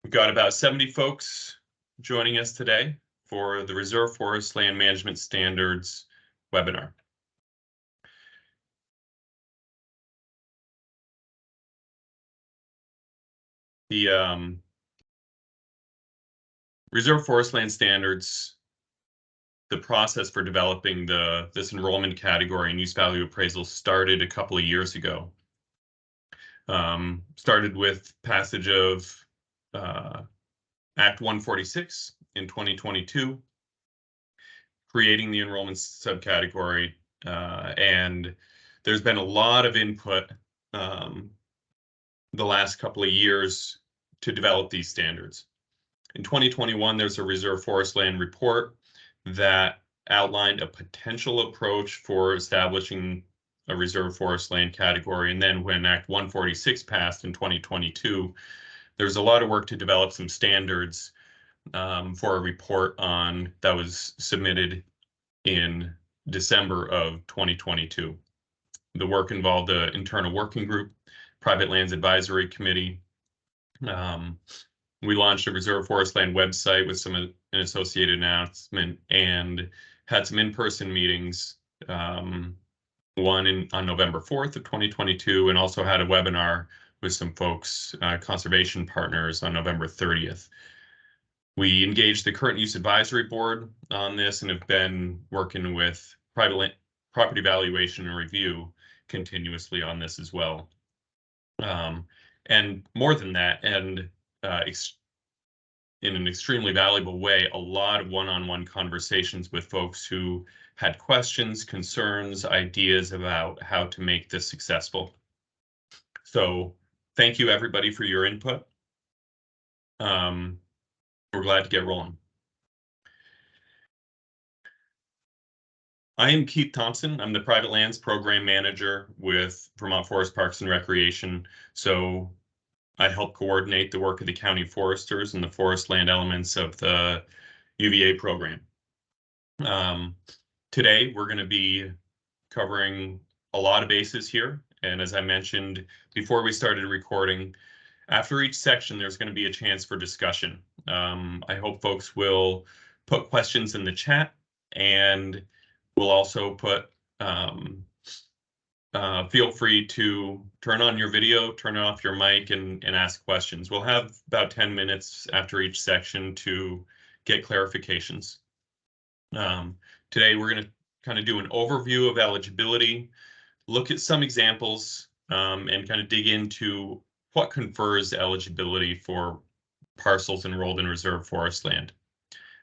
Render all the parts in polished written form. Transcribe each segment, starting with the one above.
We've got about 70 folks joining us today for the Reserve Forestland Management Standards webinar. The Reserve Forestland Standards, the process for developing this enrollment category and use value appraisal started a couple of years ago. Started with passage of Act 146 in 2022, creating the enrollment subcategory, and there's been a lot of input the last couple of years to develop these standards. In 2021, there's a Reserve Forestland report that outlined a potential approach for establishing a Reserve Forestland category. And then when Act 146 passed in 2022, there's a lot of work to develop some standards for a report that was submitted in December of 2022. The work involved an internal working group, Private Lands Advisory Committee. We launched a Reserve Forestland website with an associated announcement and had some in-person meetings, one on November 4th of 2022, and also had a webinar with some folks, conservation partners, on November 30th. We engaged the Current Use Advisory Board on this and have been working with property valuation and review continuously on this as well. And more than that, and in an extremely valuable way, a lot of one-on-one conversations with folks who had questions, concerns, ideas about how to make this successful. So thank you, everybody, for your input. We're glad to get rolling. I am Keith Thompson. I'm the Private Lands Program Manager with Vermont Forest Parks and Recreation. So I help coordinate the work of the county foresters and the forest land elements of the UVA program. Today, we're going to be covering a lot of bases here. And as I mentioned before we started recording, after each section, there's going to be a chance for discussion. I hope folks will put questions in the chat, and we'll also put feel free to turn on your video, turn off your mic, and ask questions. We'll have about 10 minutes after each section to get clarifications. Today, we're going to kind of do an overview of eligibility, look at some examples, and kind of dig into what confers eligibility for parcels enrolled in Reserve Forestland.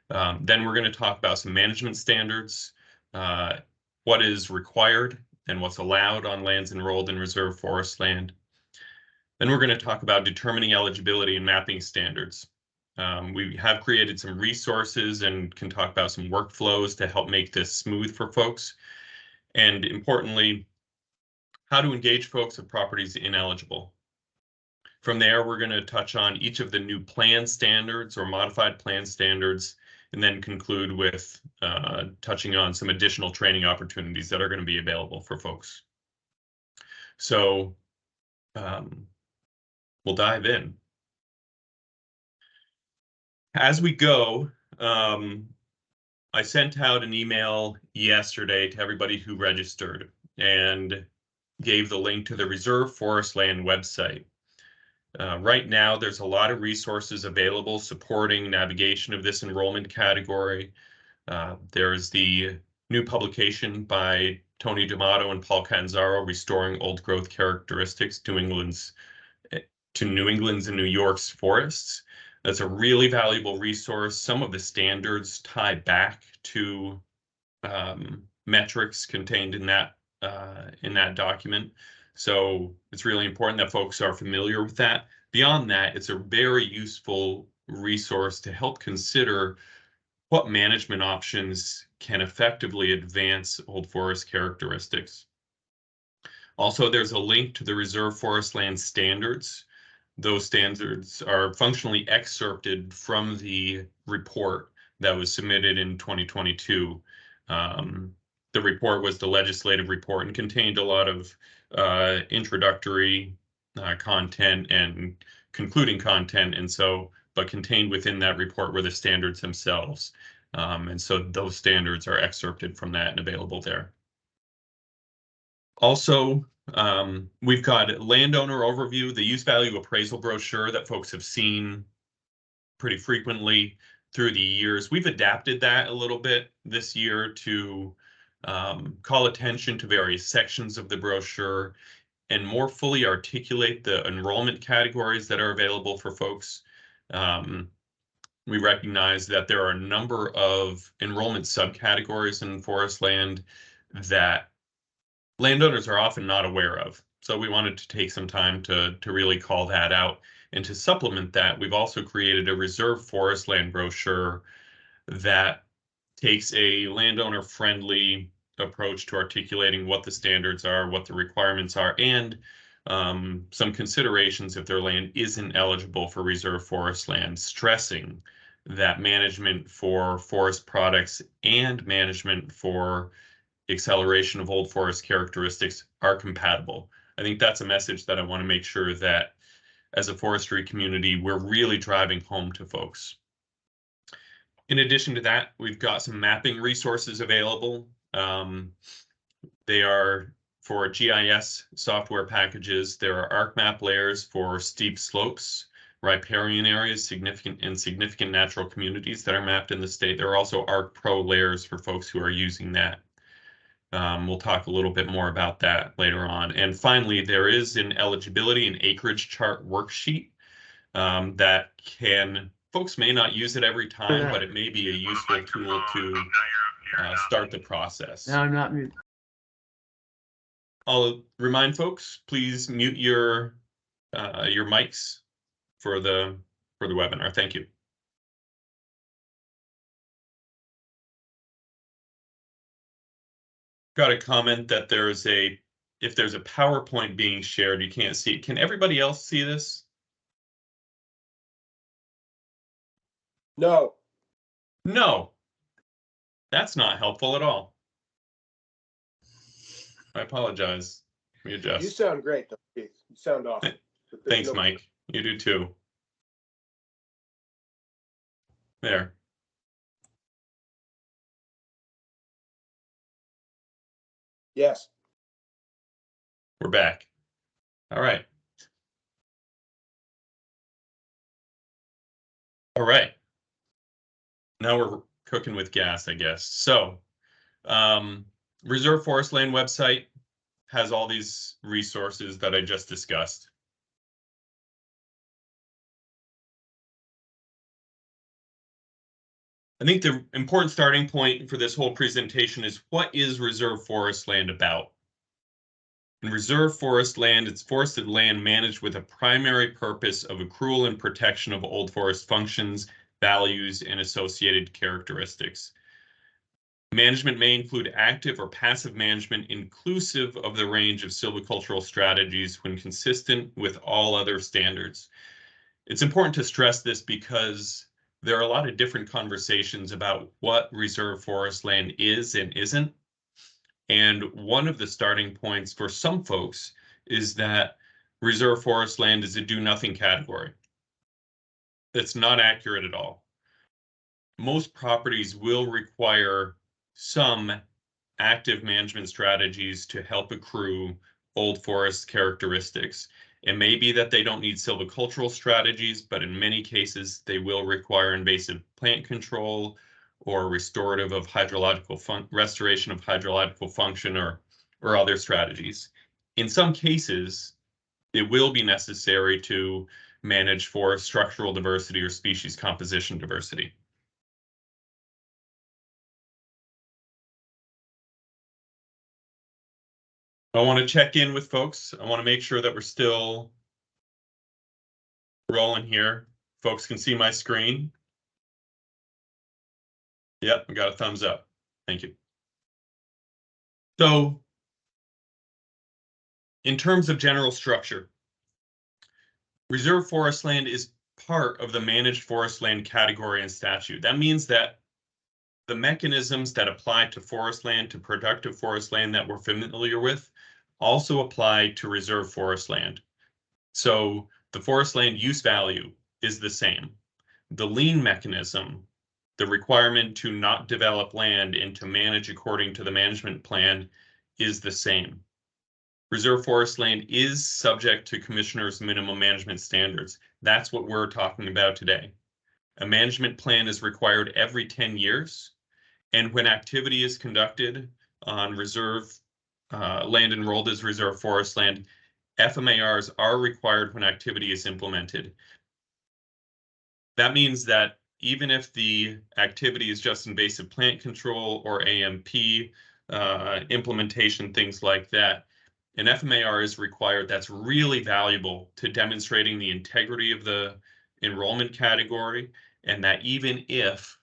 Then we're going to talk about some management standards, what is required and what's allowed on lands enrolled in Reserve Forestland. Then we're going to talk about determining eligibility and mapping standards. We have created some resources and can talk about some workflows to help make this smooth for folks. And importantly, how to engage folks if properties ineligible. From there, we're going to touch on each of the new plan standards or modified plan standards, and then conclude with touching on some additional training opportunities that are going to be available for folks. So we'll dive in. As we go, I sent out an email yesterday to everybody who registered and gave the link to the Reserve Forestland website. Right now, there's a lot of resources available supporting navigation of this enrollment category. There's the new publication by Tony D'Amato and Paul Catanzaro, Restoring Old Growth Characteristics to New England's and New York's Forests. That's a really valuable resource. Some of the standards tie back to metrics contained in that document. So it's really important that folks are familiar with that. Beyond that, it's a very useful resource to help consider what management options can effectively advance old forest characteristics. Also, there's a link to the Reserve Forestland standards. Those standards are functionally excerpted from the report that was submitted in 2022. The report was the legislative report and contained a lot of introductory content and concluding content. And so but contained within that report were the standards themselves. And so those standards are excerpted from that and available there. Also, we've got landowner overview, the use value appraisal brochure that folks have seen pretty frequently through the years. We've adapted that a little bit this year to call attention to various sections of the brochure and more fully articulate the enrollment categories that are available for folks. We recognize that there are a number of enrollment subcategories in forest land that landowners are often not aware of. So we wanted to take some time to really call that out. And to supplement that, we've also created a Reserve Forestland brochure that takes a landowner-friendly approach to articulating what the standards are, what the requirements are, and some considerations if their land isn't eligible for reserve forest land, stressing that management for forest products and management for acceleration of old forest characteristics are compatible. I think that's a message that I want to make sure that as a forestry community, we're really driving home to folks. In addition to that, we've got some mapping resources available. They are for GIS software packages. There are ArcMap layers for steep slopes, riparian areas, significant natural communities that are mapped in the state. There are also ArcPro layers for folks who are using that. We'll talk a little bit more about that later on. And finally, there is an eligibility and acreage chart worksheet that folks may not use it every time, but it may be a useful tool to start the process. No, I'm not mute. I'll remind folks, please mute your mics for the webinar. Thank you. Got a comment that if there's a PowerPoint being shared, you can't see it. Can everybody else see this? No. No. That's not helpful at all. I apologize. Let me adjust. You sound great, though, Keith. You sound awesome. Thanks, Mike. You do too. There. Yes. We're back. All right. All right. Now we're cooking with gas, I guess. So, Reserve Forestland website has all these resources that I just discussed. I think the important starting point for this whole presentation is, what is reserve forest land about? In reserve forest land, it's forested land managed with a primary purpose of accrual and protection of old forest functions, values, and associated characteristics. Management may include active or passive management inclusive of the range of silvicultural strategies when consistent with all other standards. It's important to stress this because there are a lot of different conversations about what reserve forest land is and isn't. And one of the starting points for some folks is that reserve forest land is a do-nothing category. That's not accurate at all. Most properties will require some active management strategies to help accrue old forest characteristics. It may be that they don't need silvicultural strategies, but in many cases, they will require invasive plant control or restorative of restoration of hydrological function or other strategies. In some cases, it will be necessary to manage for structural diversity or species composition diversity. I want to check in with folks. I want to make sure that we're still rolling here. Folks can see my screen. Yep, we got a thumbs up. Thank you. So, in terms of general structure, reserve forest land is part of the managed forest land category in statute. That means that the mechanisms that apply to forest land, to productive forest land that we're familiar with, also apply to reserve forest land. So the forest land use value is the same. the lien mechanism, the requirement to not develop land and to manage according to the management plan, is the same. Reserve forest land is subject to commissioner's minimum management standards. That's what we're talking about today. A management plan is required every 10 years. And when activity is conducted on reserve land enrolled as reserve forest land, FMARs are required when activity is implemented. That means that even if the activity is just invasive plant control or AMP implementation, things like that, an FMAR is required. That's really valuable to demonstrating the integrity of the enrollment category, and that even if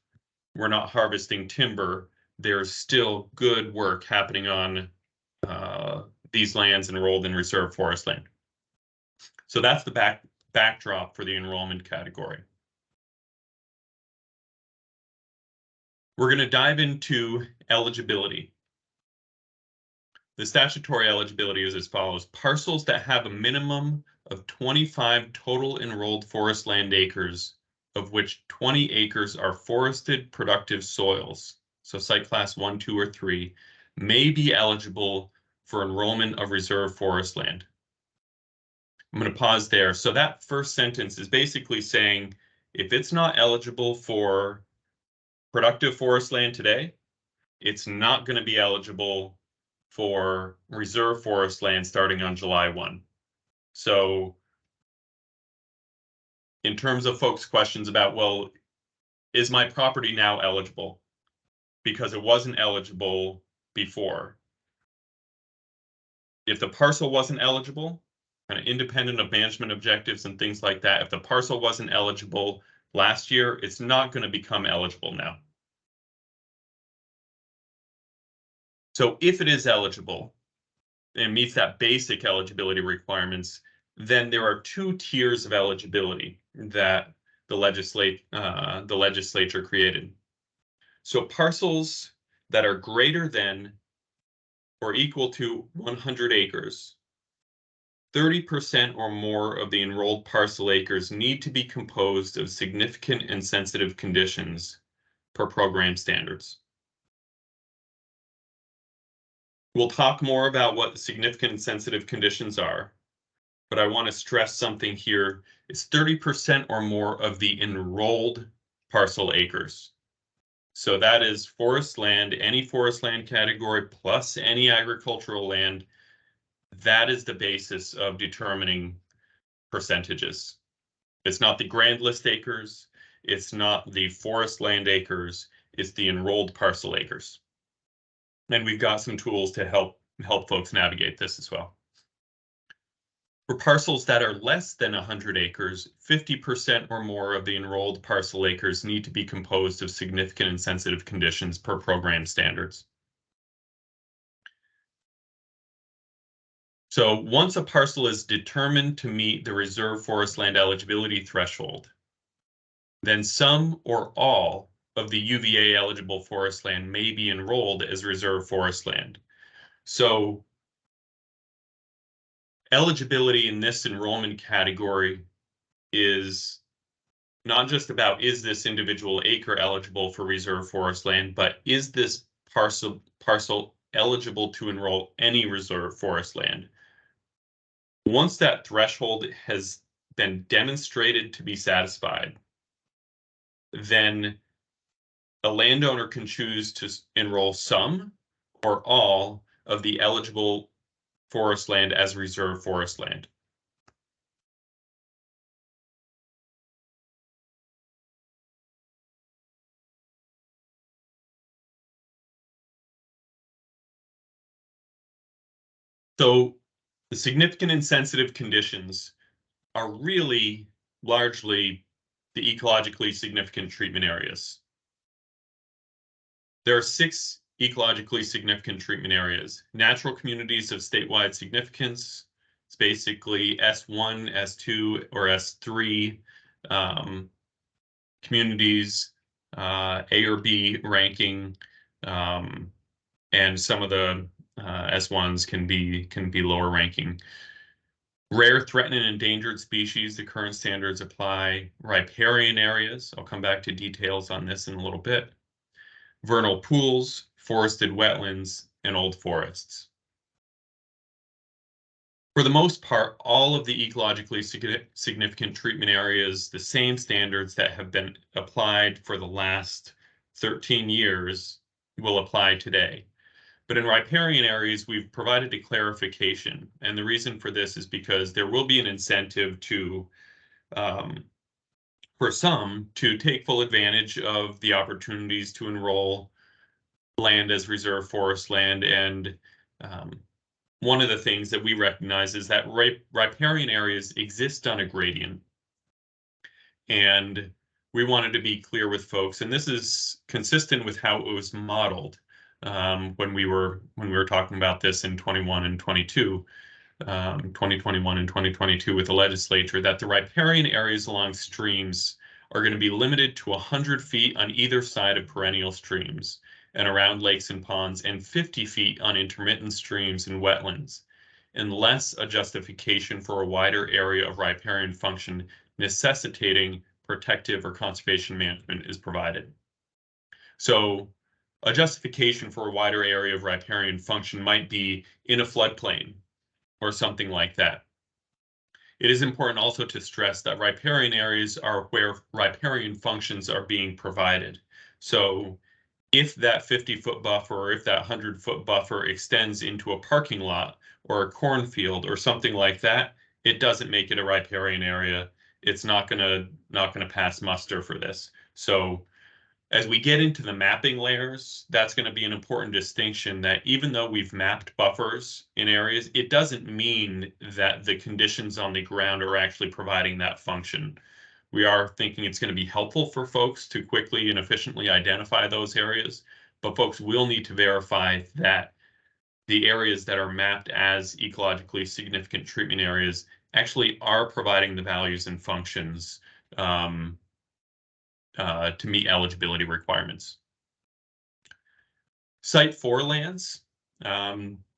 we're not harvesting timber, there's still good work happening on these lands enrolled in reserve forest land. So that's the backdrop for the enrollment category. We're going to dive into eligibility. The statutory eligibility is as follows. Parcels that have a minimum of 25 total enrolled forest land acres, of which 20 acres are forested productive soils, so site class 1, 2, or 3, may be eligible for enrollment of reserve forest land. I'm going to pause there. So that first sentence is basically saying if it's not eligible for productive forest land today, it's not going to be eligible for reserve forest land starting on July 1. So in terms of folks' questions about, well, is my property now eligible? Because it wasn't eligible before. If the parcel wasn't eligible, kind of independent of management objectives and things like that, if the parcel wasn't eligible last year, it's not going to become eligible now. So if it is eligible and meets that basic eligibility requirements, then there are 2 tiers of eligibility that the legislature created. So parcels that are greater than or equal to 100 acres, 30% or more of the enrolled parcel acres need to be composed of significant and sensitive conditions per program standards. We'll talk more about what significant and sensitive conditions are, but I want to stress something here. It's 30% or more of the enrolled parcel acres. So that is forest land, any forest land category plus any agricultural land. That is the basis of determining percentages. It's not the grand list acres. It's not the forest land acres. It's the enrolled parcel acres. And we've got some tools to help folks navigate this as well. For parcels that are less than 100 acres, 50% or more of the enrolled parcel acres need to be composed of significant and sensitive conditions per program standards. So once a parcel is determined to meet the reserve forest land eligibility threshold, then some or all of the UVA eligible forest land may be enrolled as reserve forest land. So eligibility in this enrollment category is not just about is this individual acre eligible for reserve forest land, but is this parcel eligible to enroll any reserve forest land? Once that threshold has been demonstrated to be satisfied, then a landowner can choose to enroll some or all of the eligible forest land as reserve forest land. So the significant and sensitive conditions are really largely the ecologically significant treatment areas. There are 6 ecologically significant treatment areas. Natural communities of statewide significance. It's basically S1, S2, or S3 communities, A or B ranking, and some of the S1s can be lower ranking. Rare, threatened, and endangered species, the current standards apply. Riparian areas, I'll come back to details on this in a little bit. Vernal pools, forested wetlands, and old forests. For the most part, all of the ecologically significant treatment areas, the same standards that have been applied for the last 13 years will apply today. But in riparian areas, we've provided a clarification. And the reason for this is because there will be an incentive to, for some, to take full advantage of the opportunities to enroll land as reserve forest land. And one of the things that we recognize is that riparian areas exist on a gradient. And we wanted to be clear with folks, and this is consistent with how it was modeled when we were talking about this in 21 and 22, 2021 and 2022 with the legislature, that the riparian areas along streams are going to be limited to 100 feet on either side of perennial streams and around lakes and ponds, and 50 feet on intermittent streams and wetlands, unless a justification for a wider area of riparian function necessitating protective or conservation management is provided. So a justification for a wider area of riparian function might be in a floodplain or something like that. It is important also to stress that riparian areas are where riparian functions are being provided. So if that 50-foot buffer or if that 100-foot buffer extends into a parking lot or a cornfield or something like that, it doesn't make it a riparian area. It's not gonna pass muster for this. So as we get into the mapping layers, that's going to be an important distinction, that even though we've mapped buffers in areas, it doesn't mean that the conditions on the ground are actually providing that function. We are thinking it's going to be helpful for folks to quickly and efficiently identify those areas, but folks will need to verify that the areas that are mapped as ecologically significant treatment areas actually are providing the values and functions to meet eligibility requirements. Site 4 lands.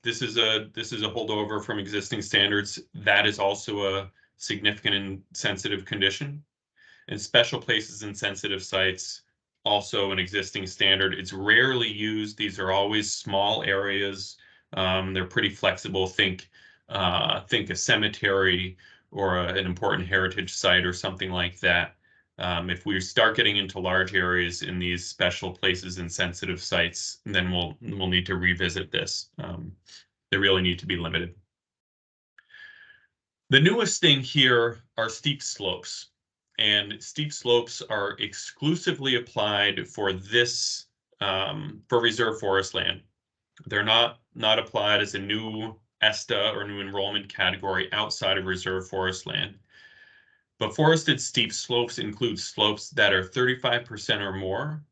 This is a holdover from existing standards. That is also a significant and sensitive condition. And special places and sensitive sites, also an existing standard. It's rarely used. These are always small areas. They're pretty flexible. Think a cemetery or an important heritage site or something like that. If we start getting into large areas in these special places and sensitive sites, then we'll need to revisit this. They really need to be limited. The newest thing here are steep slopes, and steep slopes are exclusively applied for this for reserve forest land. They're not applied as a new ESTA or new enrollment category outside of reserve forest land. But forested steep slopes include slopes that are 35% or more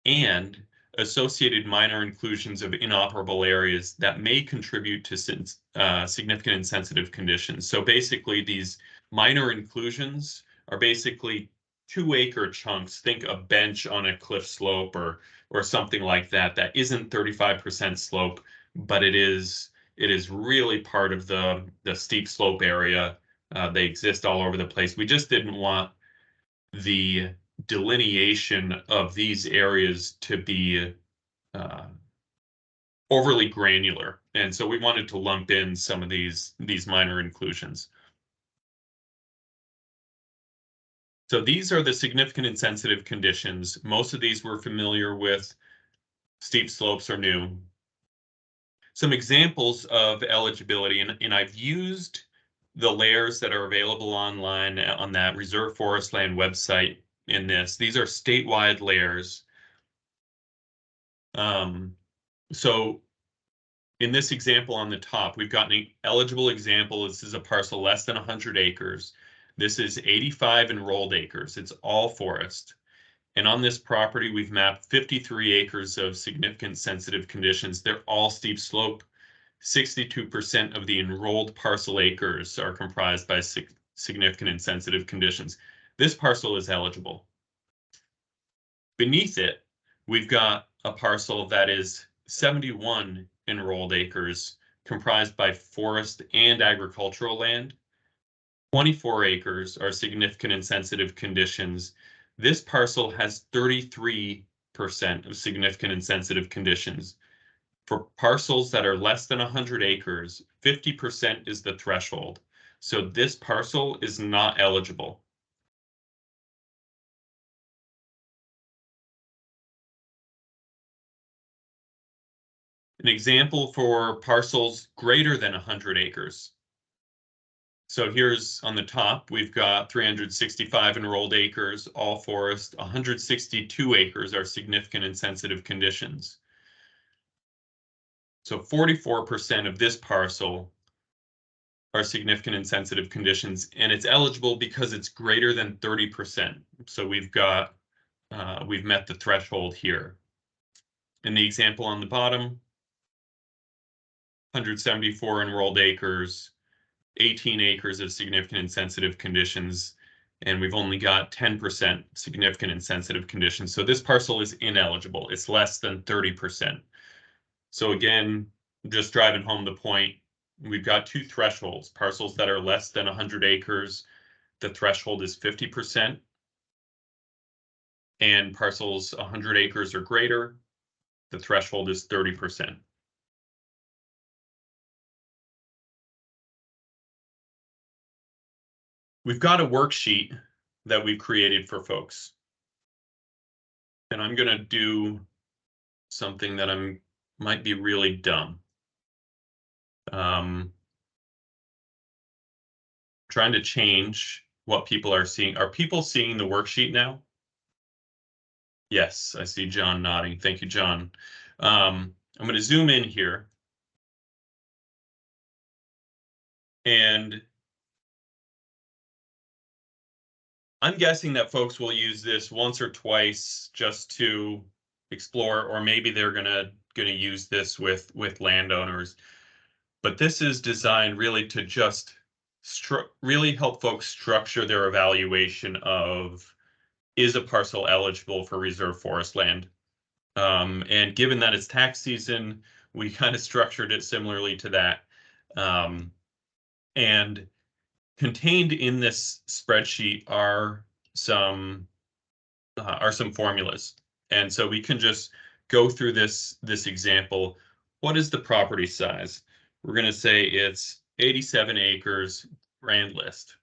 and associated minor inclusions of inoperable areas that may contribute to significant and sensitive conditions. So basically, these minor inclusions are basically 2-acre chunks. Think a bench on a cliff slope or something like that. That isn't 35% slope, but it is really part of the steep slope area. They exist all over the place. We just didn't want the delineation of these areas to be overly granular. And so we wanted to lump in some of these minor inclusions. So these are the significant and sensitive conditions. Most of these we're familiar with. Steep slopes are new. Some examples of eligibility, and I've used the layers that are available online on that Reserve Forestland website in this. These are statewide layers. So in this example on the top, we've got an eligible example. This is a parcel less than 100 acres. This is 85 enrolled acres. It's all forest. And on this property, we've mapped 53 acres of significant sensitive conditions. They're all steep slope. 62% of the enrolled parcel acres are comprised by significant and sensitive conditions. This parcel is eligible. Beneath it, we've got a parcel that is 71 enrolled acres comprised by forest and agricultural land. 24 acres are significant and sensitive conditions. This parcel has 33% of significant and sensitive conditions. For parcels that are less than 100 acres, 50% is the threshold. So this parcel is not eligible. An example for parcels greater than 100 acres. So here's on the top, we've got 365 enrolled acres, all forest, 162 acres are significant and sensitive conditions. So 44% of this parcel are significant and sensitive conditions, and it's eligible because it's greater than 30%. So we've met the threshold here. In the example on the bottom, 174 enrolled acres, 18 acres of significant and sensitive conditions, and we've only got 10% significant and sensitive conditions. So this parcel is ineligible. It's less than 30%. So again, just driving home the point, we've got two thresholds. Parcels that are less than 100 acres, the threshold is 50%. And parcels 100 acres or greater, the threshold is 30%. We've got a worksheet that we've created for folks. And I'm going to do something that might be really dumb. Trying to change what people are seeing. Are people seeing the worksheet now? Yes, I see John nodding. Thank you, John. I'm going to zoom in here. And I'm guessing that folks will use this once or twice just to explore, or maybe they're gonna use this with landowners. But this is designed really to just really help folks structure their evaluation of, is a parcel eligible for reserve forest land? And given that it's tax season, we kind of structured it similarly to that. And contained in this spreadsheet are some formulas. And so we can just go through this example. What is the property size? We're going to say it's 87 acres, grand list.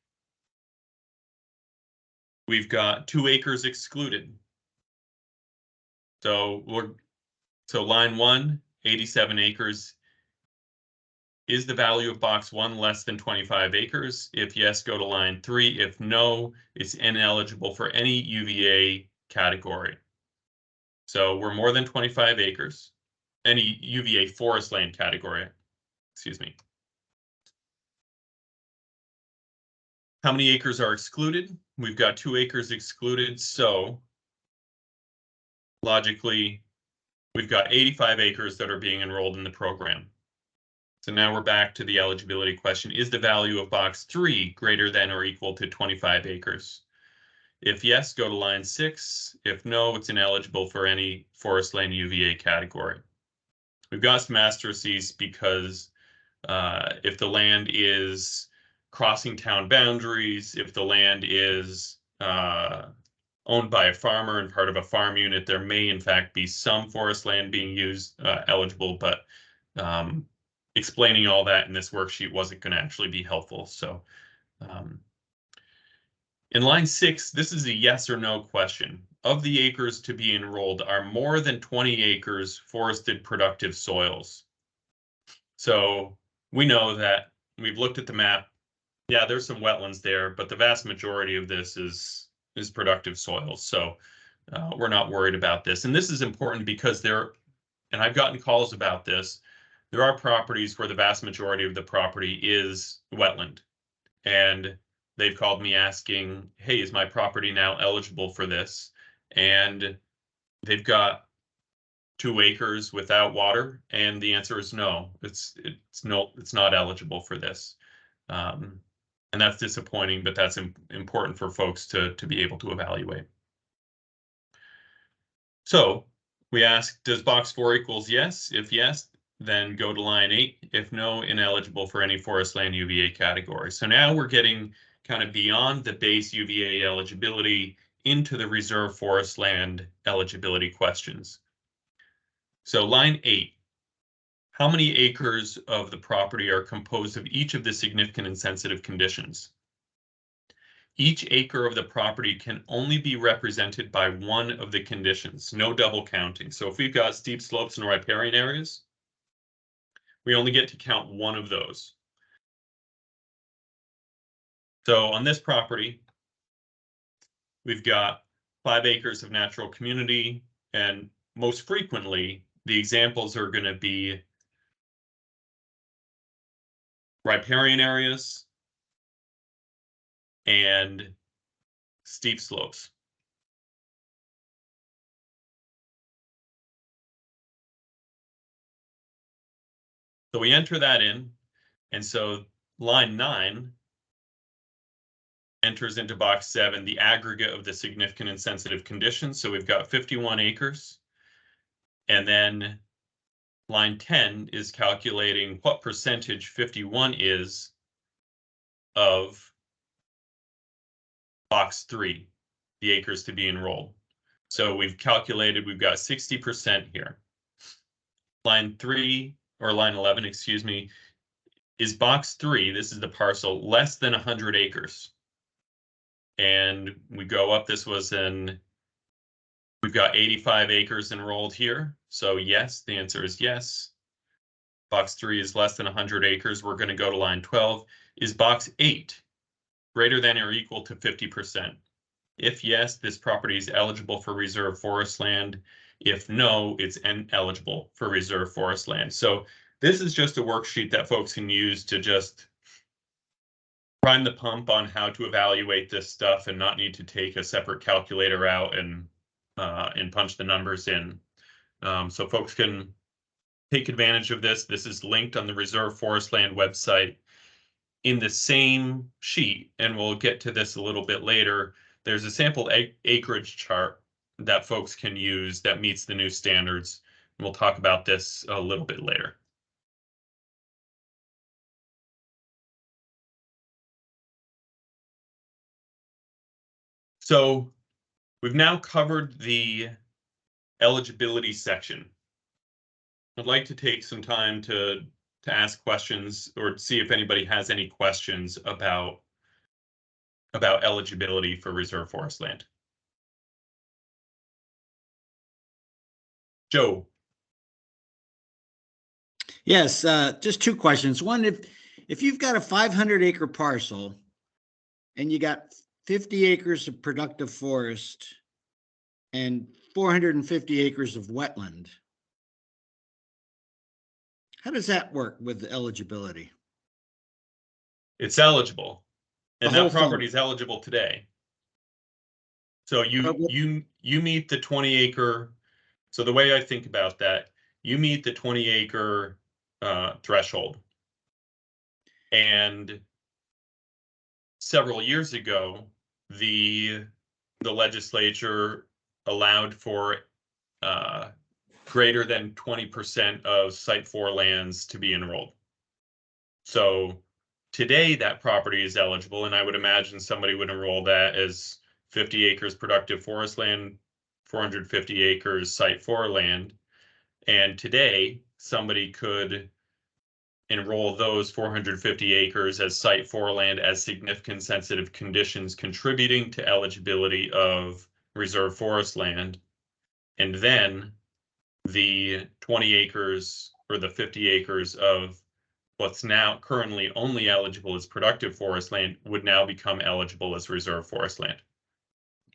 We've got 2 acres excluded. So line 1, 87 acres. Is the value of box 1 less than 25 acres? If yes, go to line 3. If no, it's ineligible for any UVA category. So we're more than 25 acres, any UVA forest land category, excuse me. How many acres are excluded? We've got 2 acres excluded, so logically, we've got 85 acres that are being enrolled in the program. So now we're back to the eligibility question. Is the value of box 3 greater than or equal to 25 acres? If yes, go to line 6. If no, it's ineligible for any forest land UVA category. We've got some asterisks because if the land is crossing town boundaries, if the land is owned by a farmer and part of a farm unit, there may in fact be some forest land being used eligible, but explaining all that in this worksheet wasn't going to actually be helpful. So in line 6, this is a yes or no question. Of the acres to be enrolled, are more than 20 acres forested productive soils? So we know that we've looked at the map. Yeah, there's some wetlands there, but the vast majority of this is productive soils. So we're not worried about this. And this is important because and I've gotten calls about this, there are properties where the vast majority of the property is wetland. And they've called me asking, hey, is my property now eligible for this? And they've got 2 acres without water, and the answer is no. It's not eligible for this. And that's disappointing, but that's important for folks to be able to evaluate. So we ask, does box 4 equals yes? If yes, then go to line 8. If no, ineligible for any forest land UVA category. So now we're getting kind of beyond the base UVA eligibility into the reserve forest land eligibility questions. So line 8, how many acres of the property are composed of each of the significant and sensitive conditions? Each acre of the property can only be represented by one of the conditions, no double counting. So if we've got steep slopes and riparian areas, we only get to count one of those. So on this property, we've got 5 acres of natural community, and most frequently, the examples are going to be riparian areas and steep slopes. So we enter that in, and so line 9 enters into box 7 the aggregate of the significant and sensitive conditions. So we've got 51 acres. And then line 10 is calculating what percentage 51 is of box 3, the acres to be enrolled. So we've calculated, we've got 60% here. Line 3, or line 11, excuse me, is box 3, this is the parcel, less than 100 acres. And we go up, this was in, we've got 85 acres enrolled here. So yes, the answer is yes. Box 3 is less than 100 acres. We're going to go to line 12. Is box 8 greater than or equal to 50%? If yes, this property is eligible for reserve forest land. If no, it's ineligible for reserve forest land. So this is just a worksheet that folks can use to just prime the pump on how to evaluate this stuff and not need to take a separate calculator out and punch the numbers in. So folks can take advantage of this. This is linked on the Reserve Forestland website in the same sheet, and we'll get to this a little bit later. There's a sample acreage chart that folks can use that meets the new standards. We'll talk about this a little bit later. So we've now covered the eligibility section. I'd like to take some time to ask questions or see if anybody has any questions about eligibility for reserve forest land. Joe. Yes, just 2 questions. One, if you've got a 500-acre parcel and you got 50 acres of productive forest and 450 acres of wetland, how does that work with the eligibility? It's eligible, and The that whole property thing. is eligible today. So you meet the 20-acre. So the way I think about that, you meet the 20-acre threshold. And several years ago, the legislature allowed for greater than 20% of Site 4 lands to be enrolled. So today that property is eligible, and I would imagine somebody would enroll that as 50 acres productive forest land, 450 acres Site 4 land. And today somebody could enroll those 450 acres as Site 4 land as significant sensitive conditions contributing to eligibility of reserve forest land. And then the 20 acres or the 50 acres of what's now currently only eligible as productive forest land would now become eligible as reserve forest land.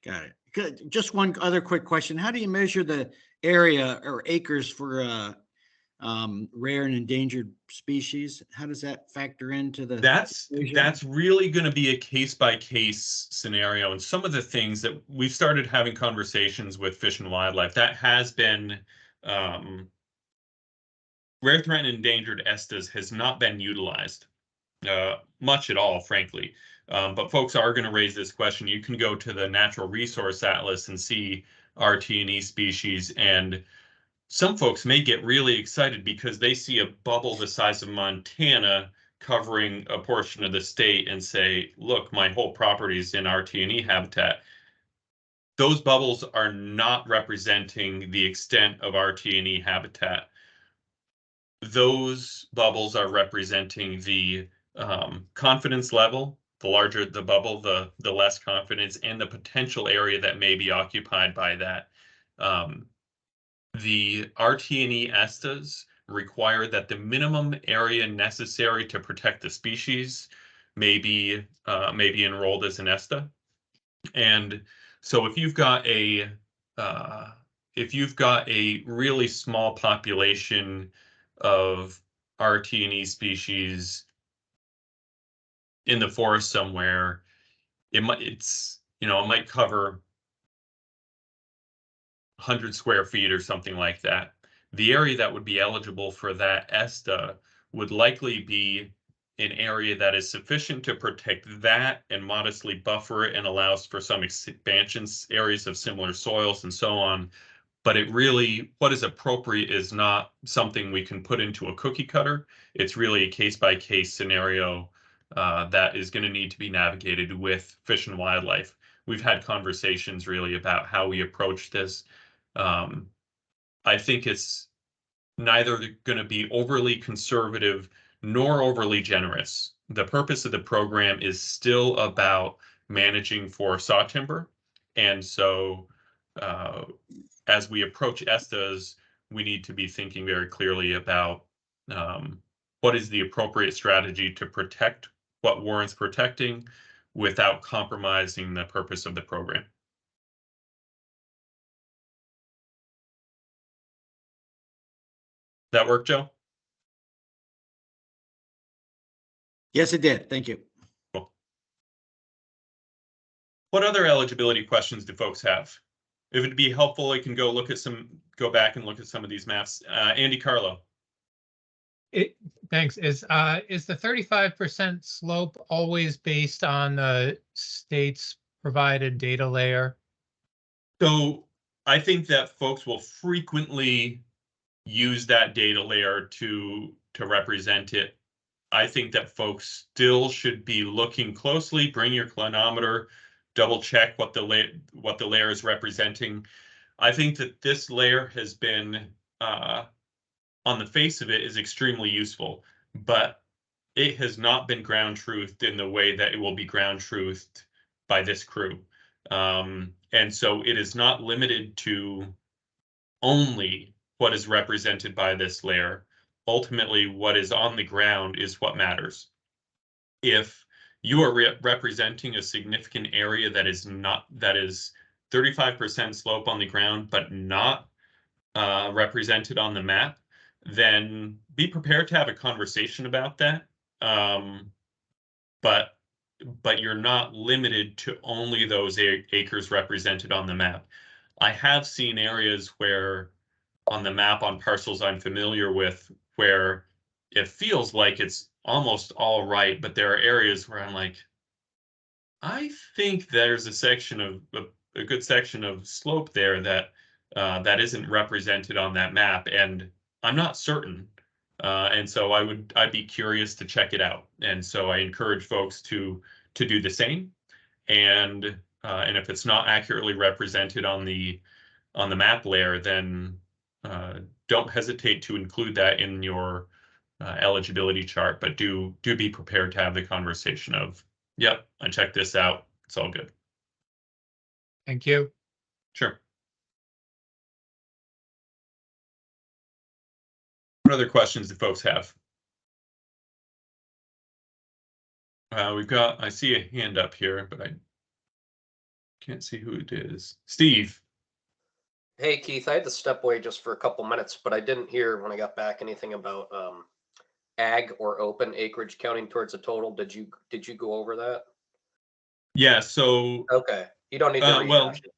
Got it. Good. Just one other quick question. How do you measure the area or acres for rare and endangered species? How does that factor into the equation? That's really going to be a case-by-case scenario. And some of the things that we've started having conversations with Fish and Wildlife, that has been rare, threatened, endangered ESTAs has not been utilized much at all, frankly. But folks are going to raise this question. You can go to the Natural Resource Atlas and see RT&E species, and some folks may get really excited because they see a bubble the size of Montana covering a portion of the state and say, look, my whole property is in RT&E habitat. Those bubbles are not representing the extent of RT&E habitat. Those bubbles are representing the confidence level. The larger the bubble, the less confidence, and the potential area that may be occupied by that. The RT&E ESTAs require that the minimum area necessary to protect the species may be enrolled as an ESTA. And so if you've got a really small population of RT&E species in the forest somewhere, it might cover 100 square feet or something like that. The area that would be eligible for that ESTA would likely be an area that is sufficient to protect that and modestly buffer it and allows for some expansion areas of similar soils and so on. But what is appropriate is not something we can put into a cookie cutter. It's really a case-by-case scenario that is going to need to be navigated with Fish and Wildlife. We've had conversations really about how we approach this. I think it's neither going to be overly conservative nor overly generous. The purpose of the program is still about managing for saw timber. And so as we approach ESTAs, we need to be thinking very clearly about what is the appropriate strategy to protect what warrants protecting without compromising the purpose of the program. That work, Joe? Yes, it did. Thank you. Cool. What other eligibility questions do folks have? If it'd be helpful, I can go back and look at some of these maps. Andy Carlo. Thanks. Is the 35% slope always based on the state's provided data layer? So I think that folks will frequently use that data layer to represent it. I think that folks still should be looking closely, bring your clinometer, double check what the layer is representing. I think that this layer has been, on the face of it, is extremely useful, but it has not been ground truthed in the way that it will be ground truthed by this crew. And so it is not limited to only what is represented by this layer. Ultimately, what is on the ground is what matters. If you are representing a significant area that is 35% slope on the ground, but not represented on the map, then be prepared to have a conversation about that. But you're not limited to only those acres represented on the map. I have seen areas where on the map on parcels I'm familiar with where it feels like it's almost all right, but there are areas where I'm like, I think there's a good section of slope there that isn't represented on that map, and I'm not certain. And so I'd be curious to check it out. And so I encourage folks to do the same. And if it's not accurately represented on the map layer, then don't hesitate to include that in your eligibility chart. But do be prepared to have the conversation of, yep, I checked this out. It's all good. Thank you. Sure. What other questions do folks have? I see a hand up here, but I can't see who it is. Steve. Hey, Keith, I had to step away just for a couple minutes, but I didn't hear when I got back anything about ag or open acreage counting towards the total. Did you go over that? Yeah, so okay, you don't need to rehash it.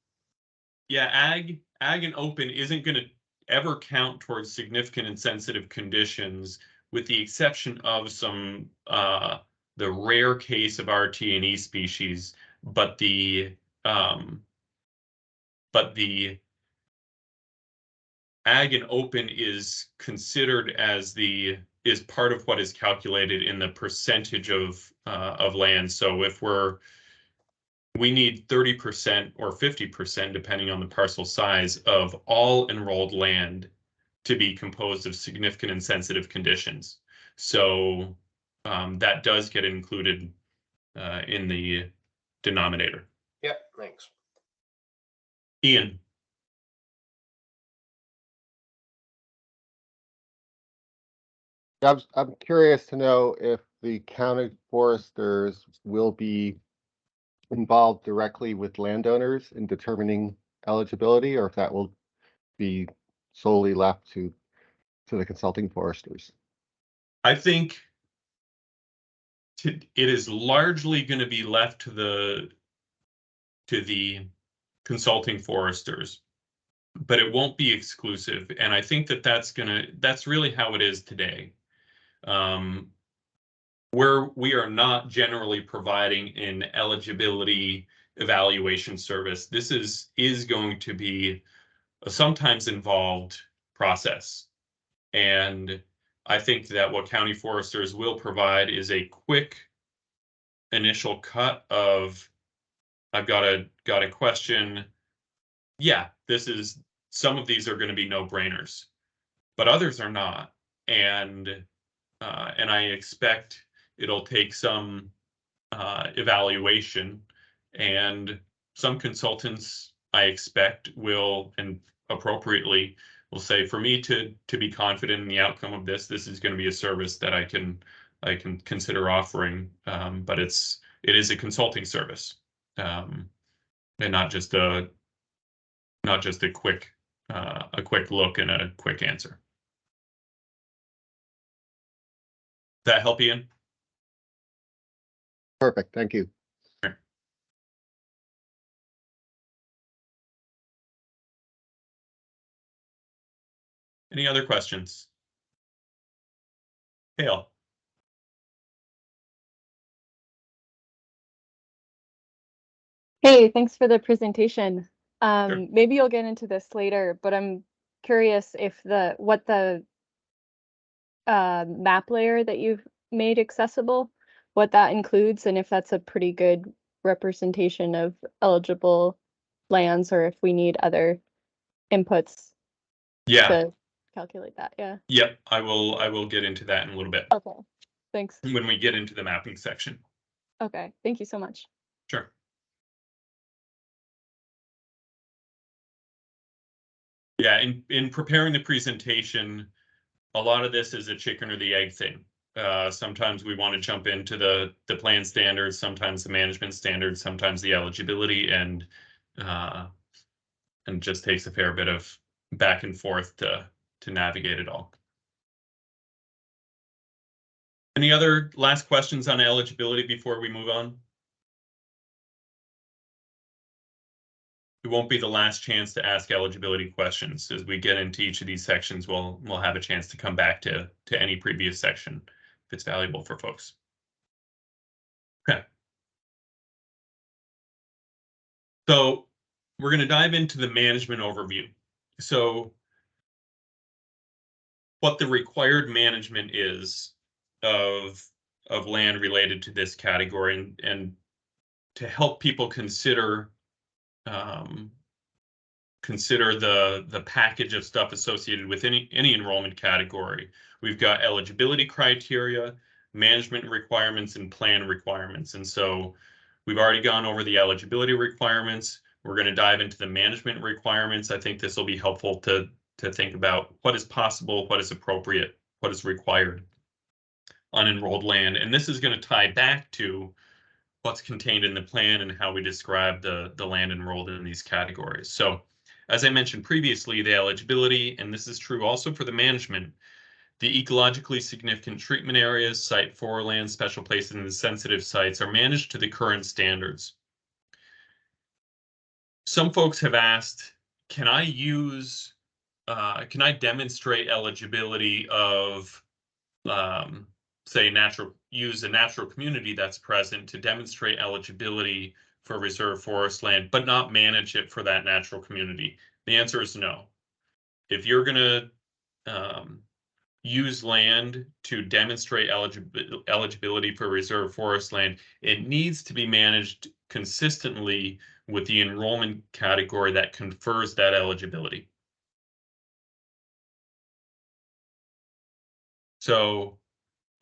Yeah, ag and open isn't going to ever count towards significant and sensitive conditions, with the exception of some the rare case of RT&E species, but the ag and open is considered as is part of what is calculated in the percentage of land. So if we need 30% or 50%, depending on the parcel size, of all enrolled land to be composed of significant and sensitive conditions. So that does get included in the denominator. Yep, thanks. Ian. I'm curious to know if the county foresters will be involved directly with landowners in determining eligibility, or if that will be solely left to the consulting foresters. I think it is largely going to be left to the consulting foresters, but it won't be exclusive. And I think that's really how it is today. Where we are not generally providing an eligibility evaluation service, this is going to be a sometimes involved process. And I think that what county foresters will provide is a quick initial cut of, I've got a question. Yeah, some of these are going to be no-brainers, but others are not. And I expect it'll take some evaluation, and some consultants I expect will, and appropriately, will say, for me to be confident in the outcome of this is going to be a service that I can consider offering. But it is a consulting service, and not just a quick look and a quick answer. Does that help, Ian? Perfect, thank you. Any other questions? Hale. Hey, thanks for the presentation. Sure. Maybe you'll get into this later, but I'm curious if what the map layer that you've made accessible, what that includes, and if that's a pretty good representation of eligible lands, or if we need other inputs to calculate that. Yeah. Yep, I will get into that in a little bit. Okay, thanks. When we get into the mapping section. Okay, thank you so much. Sure. Yeah, in preparing the presentation, a lot of this is a chicken or the egg thing. Sometimes we want to jump into the plan standards, sometimes the management standards, sometimes the eligibility, and just takes a fair bit of back and forth to navigate it all. Any other last questions on eligibility before we move on? It won't be the last chance to ask eligibility questions. As we get into each of these sections, we'll have a chance to come back to any previous section if it's valuable for folks. Okay. So we're going to dive into the management overview. So what the required management is of land related to this category, and to help people consider the package of stuff associated with any enrollment category. We've got eligibility criteria, management requirements, and plan requirements. And so we've already gone over the eligibility requirements. We're going to dive into the management requirements. I think this will be helpful to think about what is possible, what is appropriate, what is required on enrolled land. And this is going to tie back to what's contained in the plan and how we describe the land enrolled in these categories. So as I mentioned previously, the eligibility, and this is true also for the management, the ecologically significant treatment areas, Site 4 land, special places, and the sensitive sites are managed to the current standards. Some folks have asked, can I demonstrate eligibility of, say, use a natural community that's present to demonstrate eligibility for reserve forest land, but not manage it for that natural community? The answer is no. If you're going to use land to demonstrate eligibility for reserve forest land, it needs to be managed consistently with the enrollment category that confers that eligibility. So,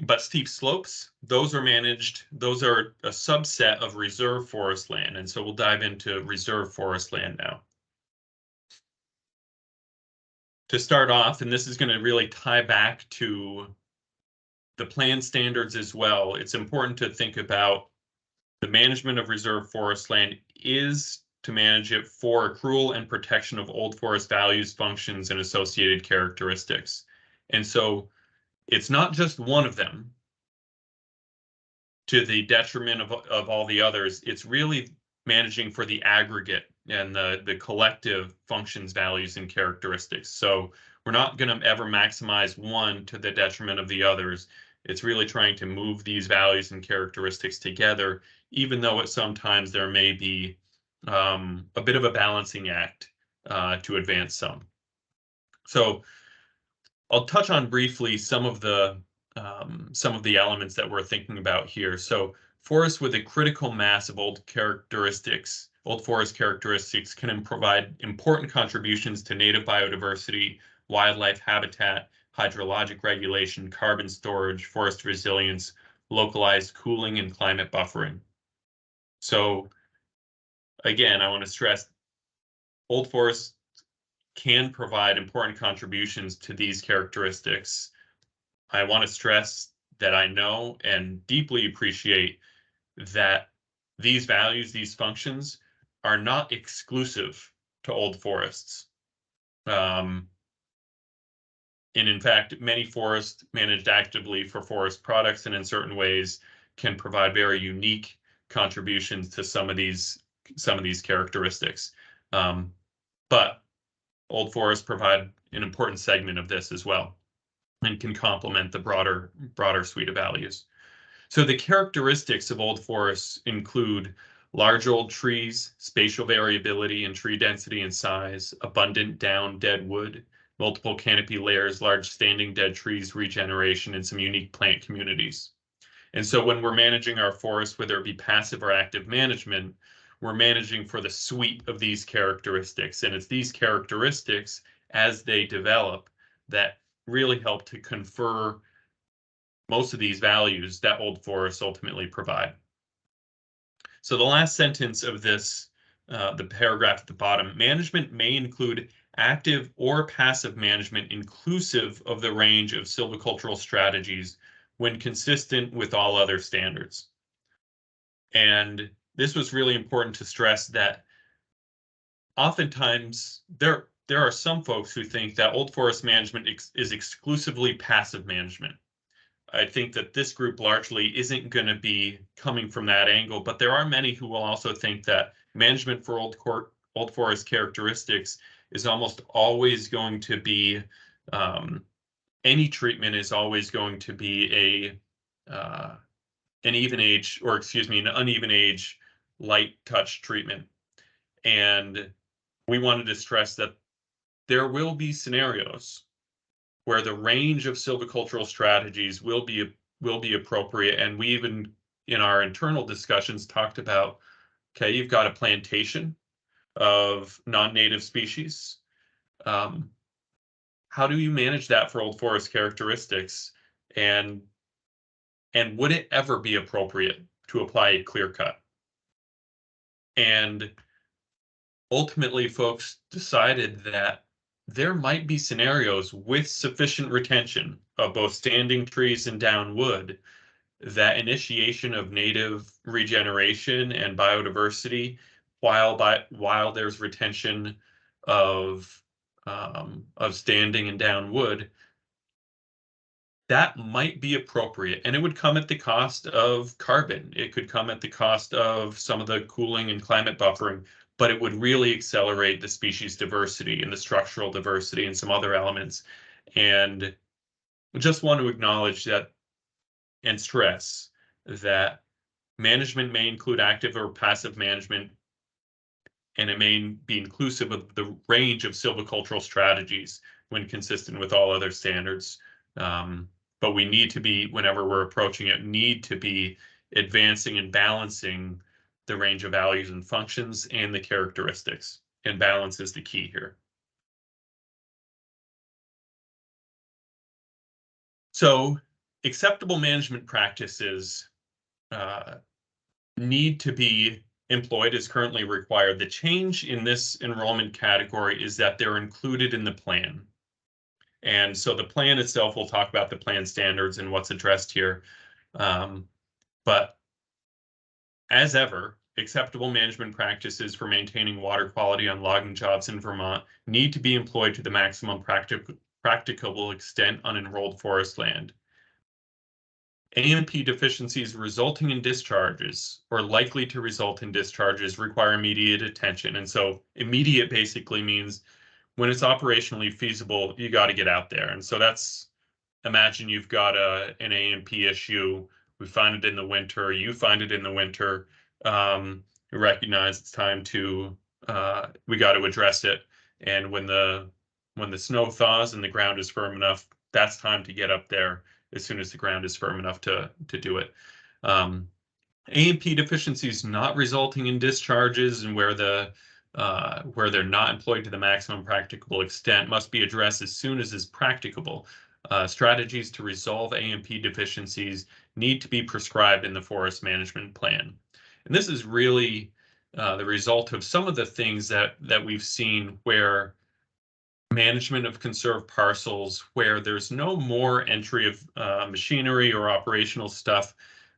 but steep slopes, those are managed, those are a subset of reserve forest land. And so we'll dive into reserve forest land now. To start off, and this is going to really tie back to the plan standards as well, it's important to think about the management of reserve forest land is to manage it for accrual and protection of old forest values, functions, and associated characteristics. And so it's not just one of them to the detriment of all the others. It's really managing for the aggregate and the collective functions, values, and characteristics. So we're not going to ever maximize one to the detriment of the others. It's really trying to move these values and characteristics together, even though at sometimes there may be a bit of a balancing act to advance some. So I'll touch on briefly some of the elements that we're thinking about here. So forests with a critical mass of old forest characteristics can provide important contributions to native biodiversity, wildlife habitat, hydrologic regulation, carbon storage, forest resilience, localized cooling, and climate buffering. So again, I want to stress old forests can provide important contributions to these characteristics. I want to stress that I know and deeply appreciate that these values, these functions, are not exclusive to old forests. And in fact, many forests managed actively for forest products and in certain ways can provide very unique contributions to some of these characteristics. But old forests provide an important segment of this as well and can complement the broader suite of values. So the characteristics of old forests include large old trees, spatial variability in tree density and size, abundant down dead wood, multiple canopy layers, large standing dead trees, regeneration, and some unique plant communities. And so when we're managing our forests, whether it be passive or active management, we're managing for the suite of these characteristics. And it's these characteristics as they develop that really help to confer most of these values that old forests ultimately provide. So the last sentence of this, the paragraph at the bottom, management may include active or passive management inclusive of the range of silvicultural strategies when consistent with all other standards. And this was really important to stress that oftentimes there are some folks who think that old forest management is exclusively passive management. I think that this group largely isn't going to be coming from that angle, but there are many who will also think that management for old forest characteristics is almost always going to be, any treatment is always going to be an even age, or excuse me, an uneven age light touch treatment. And we wanted to stress that there will be scenarios where the range of silvicultural strategies will be appropriate. And we even, in our internal discussions, talked about, okay, you've got a plantation of non-native species. How do you manage that for old forest characteristics? And would it ever be appropriate to apply a clear cut? And ultimately, folks decided that there might be scenarios with sufficient retention of both standing trees and down wood that initiation of native regeneration and biodiversity, while there's retention of standing and down wood, that might be appropriate. And it would come at the cost of carbon. It could come at the cost of some of the cooling and climate buffering, but it would really accelerate the species diversity and the structural diversity and some other elements. And just want to acknowledge that and stress that management may include active or passive management, and it may be inclusive of the range of silvicultural strategies when consistent with all other standards. But we need to be, whenever we're approaching it, need to be advancing and balancing the range of values and functions and the characteristics. And balance is the key here. So acceptable management practices need to be employed as currently required. The change in this enrollment category is that they're included in the plan. And so the plan itself, we'll talk about the plan standards and what's addressed here. But as ever, acceptable management practices for maintaining water quality on logging jobs in Vermont need to be employed to the maximum practicable extent on enrolled forest land. A&P deficiencies resulting in discharges or likely to result in discharges require immediate attention. And so immediate basically means when it's operationally feasible, you got to get out there. And so that's, imagine you've got an A&P issue. We find it in the winter, you find it in the winter. You recognize it's time to, we got to address it. And when the snow thaws and the ground is firm enough, that's time to get up there as soon as the ground is firm enough to do it. A&P deficiencies not resulting in discharges and where they're not employed to the maximum practicable extent must be addressed as soon as is practicable. Strategies to resolve A&P deficiencies need to be prescribed in the forest management plan. And this is really the result of some of the things that we've seen where management of conserved parcels, where there's no more entry of machinery or operational stuff.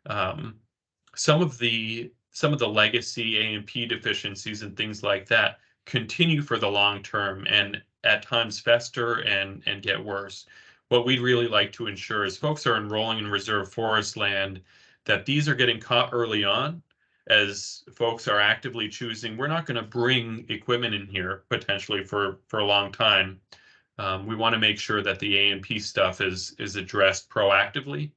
Some of the legacy A&P deficiencies and things like that continue for the long term and at times fester and get worse. What we'd really like to ensure is folks are enrolling in reserve forest land, that these are getting caught early on as folks are actively choosing. We're not going to bring equipment in here potentially for a long time. We want to make sure that the A&P stuff is addressed proactively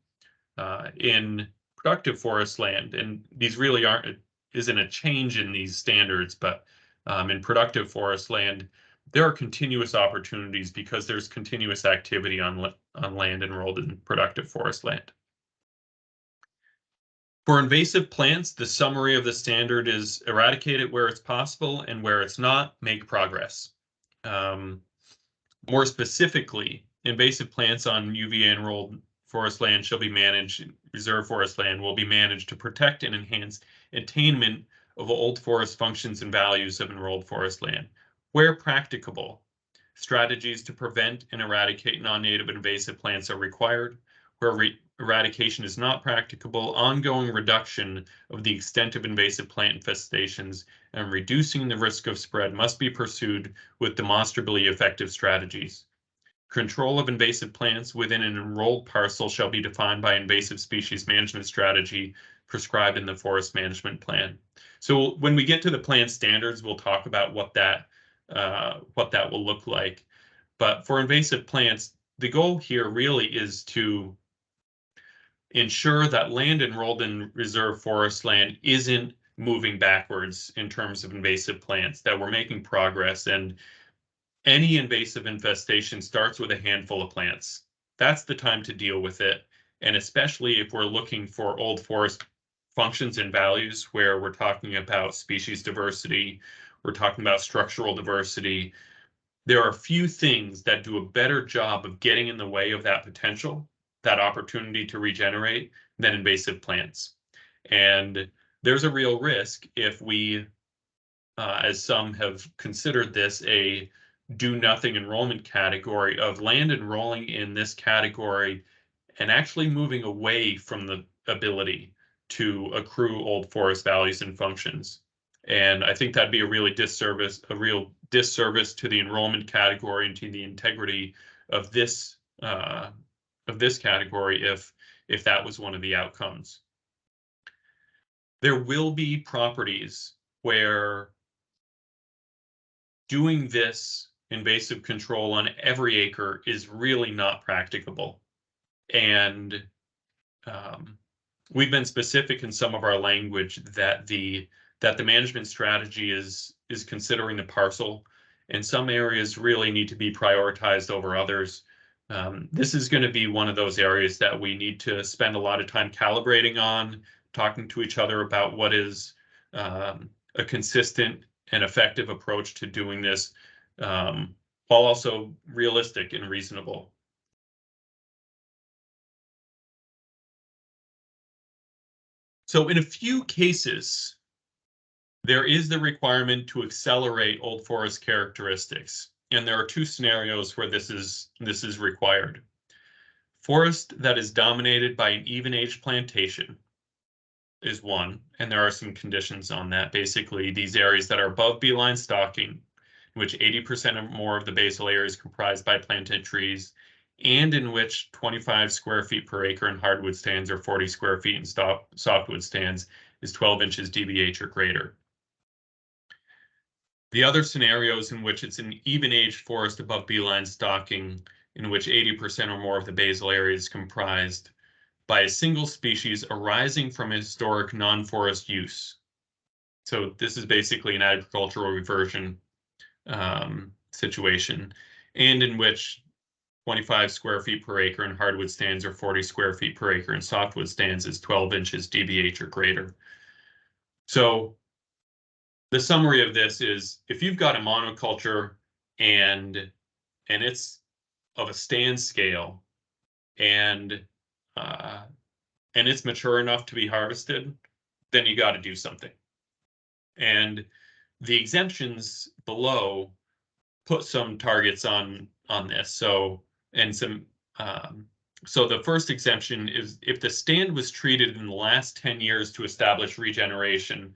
in productive forest land. And these really isn't a change in these standards, but in productive forest land, there are continuous opportunities because there's continuous activity on land enrolled in productive forest land. For invasive plants, the summary of the standard is eradicate it where it's possible, and where it's not, make progress. More specifically, invasive plants on UVA enrolled forest land shall be managed, reserve forest land will be managed to protect and enhance attainment of old forest functions and values of enrolled forest land. Where practicable, strategies to prevent and eradicate non-native invasive plants are required. Where eradication is not practicable, ongoing reduction of the extent of invasive plant infestations and reducing the risk of spread must be pursued with demonstrably effective strategies. Control of invasive plants within an enrolled parcel shall be defined by invasive species management strategy prescribed in the forest management plan. So when we get to the plan standards, we'll talk about what that will look like. But for invasive plants, the goal here really is to ensure that land enrolled in reserve forest land isn't moving backwards in terms of invasive plants, that we're making progress. And any invasive infestation starts with a handful of plants. That's the time to deal with it. And especially if we're looking for old forest functions and values, where we're talking about species diversity, we're talking about structural diversity, there are few things that do a better job of getting in the way of that potential, that opportunity to regenerate, than invasive plants. And there's a real risk if we, as some have considered this, a do nothing enrollment category, of land enrolling in this category and actually moving away from the ability to accrue old forest values and functions. And I think that'd be a real disservice to the enrollment category and to the integrity of this category if that was one of the outcomes. There will be properties where doing this invasive control on every acre is really not practicable. And we've been specific in some of our language that the management strategy is considering the parcel, and some areas really need to be prioritized over others. This is going to be one of those areas that we need to spend a lot of time calibrating on, talking to each other about what is a consistent and effective approach to doing this, while also realistic and reasonable. So in a few cases, there is the requirement to accelerate old forest characteristics, and there are two scenarios where this is required. Forest that is dominated by an even-aged plantation is one, and there are some conditions on that. Basically, these areas that are above beeline stocking, in which 80% or more of the basal area is comprised by planted trees, and in which 25 square feet per acre in hardwood stands or 40 square feet in softwood stands is 12 inches DBH or greater. The other scenarios in which it's an even-aged forest above beeline stocking, in which 80% or more of the basal area is comprised by a single species arising from a historic non-forest use. So this is basically an agricultural reversion situation, and in which 25 square feet per acre in hardwood stands or 40 square feet per acre in softwood stands is 12 inches DBH or greater. So the summary of this is, if you've got a monoculture and it's of a stand scale and it's mature enough to be harvested, then you got to do something. And the exemptions below put some targets on this. So so the first exemption is if the stand was treated in the last 10 years to establish regeneration,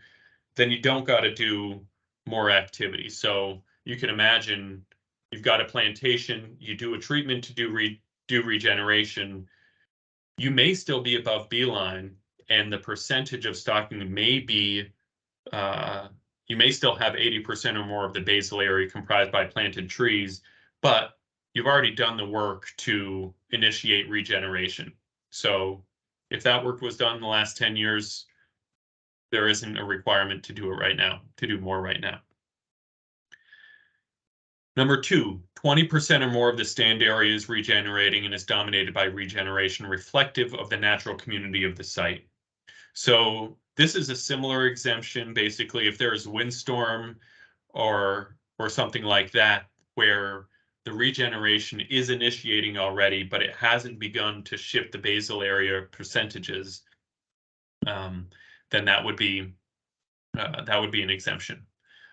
then you don't got to do more activity. So you can imagine you've got a plantation, you do a treatment to do regeneration. You may still be above beeline, and the percentage of stocking may be, you may still have 80% or more of the basal area comprised by planted trees, but you've already done the work to initiate regeneration. So if that work was done in the last 10 years, there isn't a requirement to do it right now, to do more right now. Number two, 20% or more of the stand area is regenerating and is dominated by regeneration reflective of the natural community of the site. So this is a similar exemption. Basically, if there is a windstorm or something like that, where the regeneration is initiating already, but it hasn't begun to shift the basal area percentages, then that would be an exemption.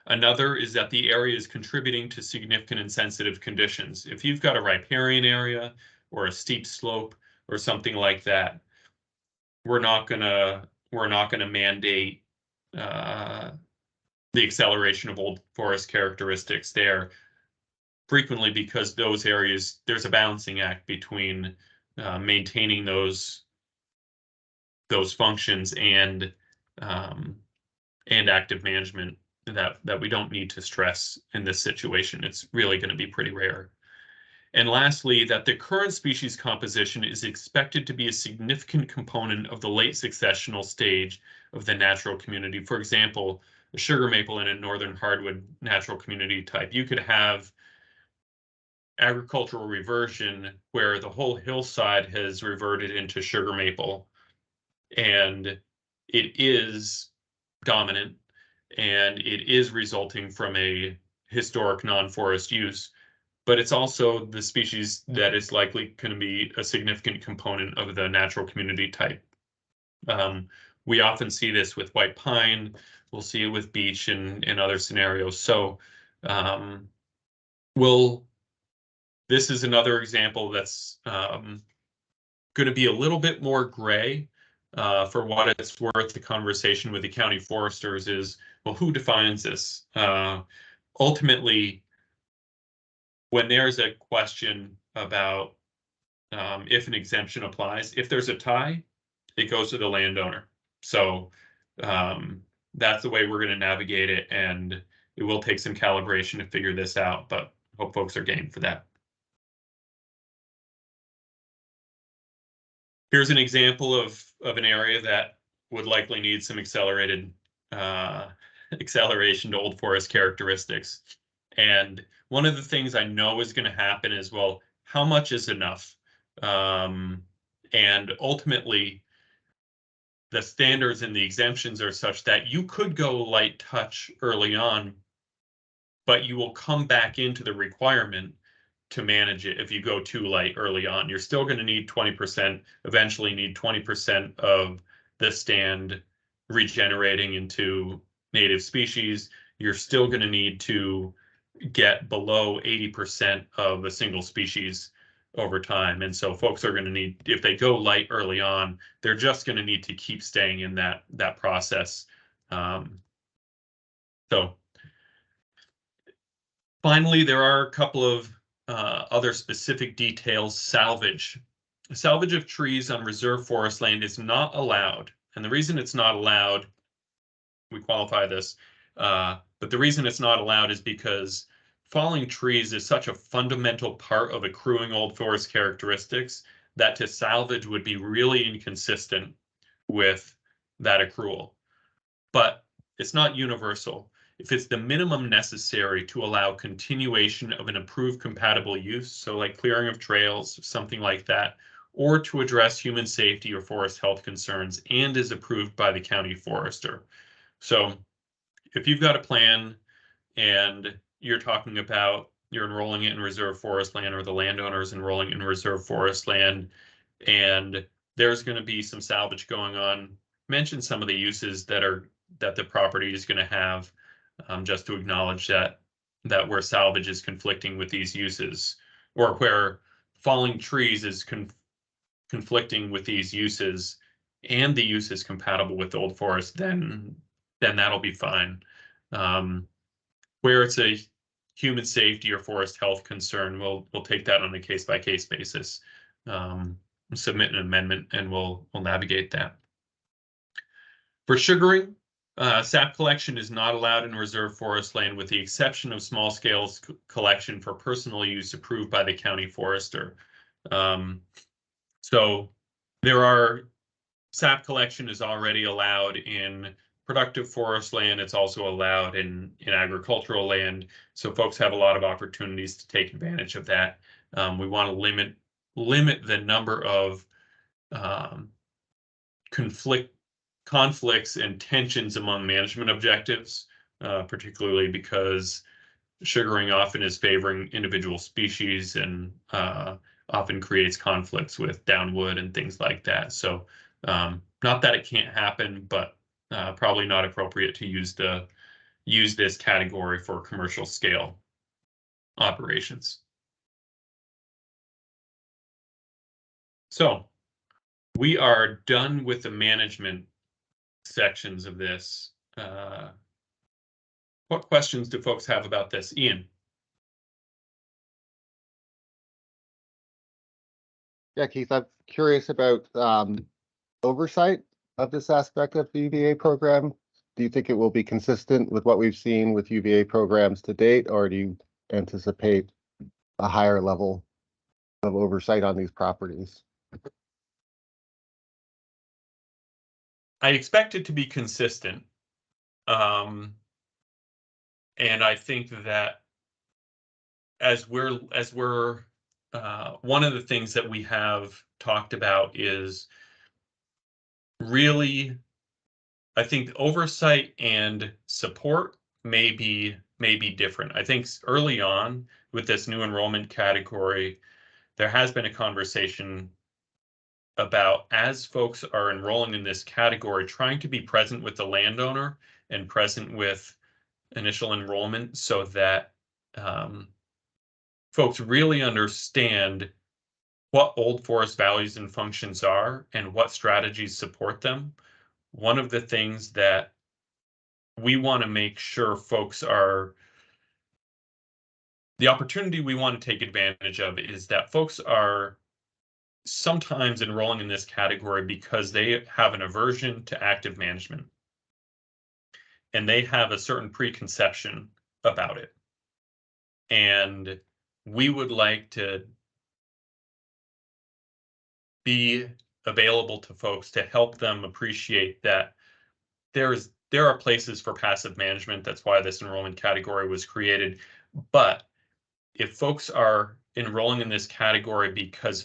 Another is that the area is contributing to significant and sensitive conditions. If you've got a riparian area or a steep slope or something like that, we're not gonna mandate the acceleration of old forest characteristics there, frequently because those areas, there's a balancing act between maintaining those functions and active management that we don't need to stress in this situation. It's really going to be pretty rare. And lastly, that the current species composition is expected to be a significant component of the late successional stage of the natural community. For example, the sugar maple in a northern hardwood natural community type, you could have agricultural reversion where the whole hillside has reverted into sugar maple, and it is dominant, and it is resulting from a historic non-forest use, but it's also the species that is likely going to be a significant component of the natural community type. We often see this with white pine. We'll see it with beech and other scenarios. So this is another example that's going to be a little bit more gray. For what it's worth, the conversation with the county foresters is, well, who defines this? Ultimately, when there's a question about if an exemption applies, if there's a tie, it goes to the landowner. So that's the way we're going to navigate it, and it will take some calibration to figure this out, but I hope folks are game for that. Here's an example of an area that would likely need some acceleration to old forest characteristics. And one of the things I know is going to happen is, well, how much is enough? And ultimately, the standards and the exemptions are such that you could go light touch early on, but you will come back into the requirement to manage it if you go too light early on. You're still going to need 20%, eventually need 20% of the stand regenerating into native species. You're still going to need to get below 80% of a single species over time. And so folks are going to need, if they go light early on, they're just going to need to keep staying in that process. So finally, there are a couple of other specific details. Salvage of trees on reserve forest land is not allowed. And the reason it's not allowed, we qualify this, but the reason it's not allowed is because falling trees is such a fundamental part of accruing old forest characteristics that to salvage would be really inconsistent with that accrual. But it's not universal. If it's the minimum necessary to allow continuation of an approved compatible use, so like clearing of trails, something like that, or to address human safety or forest health concerns and is approved by the county forester. So if you've got a plan and you're talking about you're enrolling it in reserve forest land, or the landowner is enrolling in reserve forest land, and there's going to be some salvage going on, mention some of the uses that the property is going to have, just to acknowledge that where salvage is conflicting with these uses, or where falling trees is conflicting with these uses, and the use is compatible with old forest, then that'll be fine. Where it's a human safety or forest health concern, we'll take that on a case-by-case basis. Submit an amendment and we'll navigate that. For sugaring, sap collection is not allowed in reserve forest land with the exception of small scale collection for personal use approved by the county forester. So there are, sap collection is already allowed in productive forest land. It's also allowed in agricultural land. So folks have a lot of opportunities to take advantage of that. We want to limit the number of conflicts and tensions among management objectives, particularly because sugaring often is favoring individual species and often creates conflicts with downwood and things like that. So not that it can't happen, but probably not appropriate to use this category for commercial scale operations. So we are done with the management sections of this. What questions do folks have about this? Ian? Yeah, Keith, I'm curious about oversight of this aspect of the UVA program. Do you think it will be consistent with what we've seen with UVA programs to date, or do you anticipate a higher level of oversight on these properties? I expect it to be consistent. And I think that as we're one of the things that we have talked about is really, I think oversight and support may be different. I think early on with this new enrollment category, there has been a conversation about, as folks are enrolling in this category, trying to be present with the landowner and present with initial enrollment so that folks really understand what old forest values and functions are and what strategies support them. One of the things that we want to make sure folks are, the opportunity we want to take advantage of is that folks are sometimes enrolling in this category because they have an aversion to active management and they have a certain preconception about it. And we would like to be available to folks to help them appreciate that there are places for passive management. That's why this enrollment category was created. But if folks are enrolling in this category because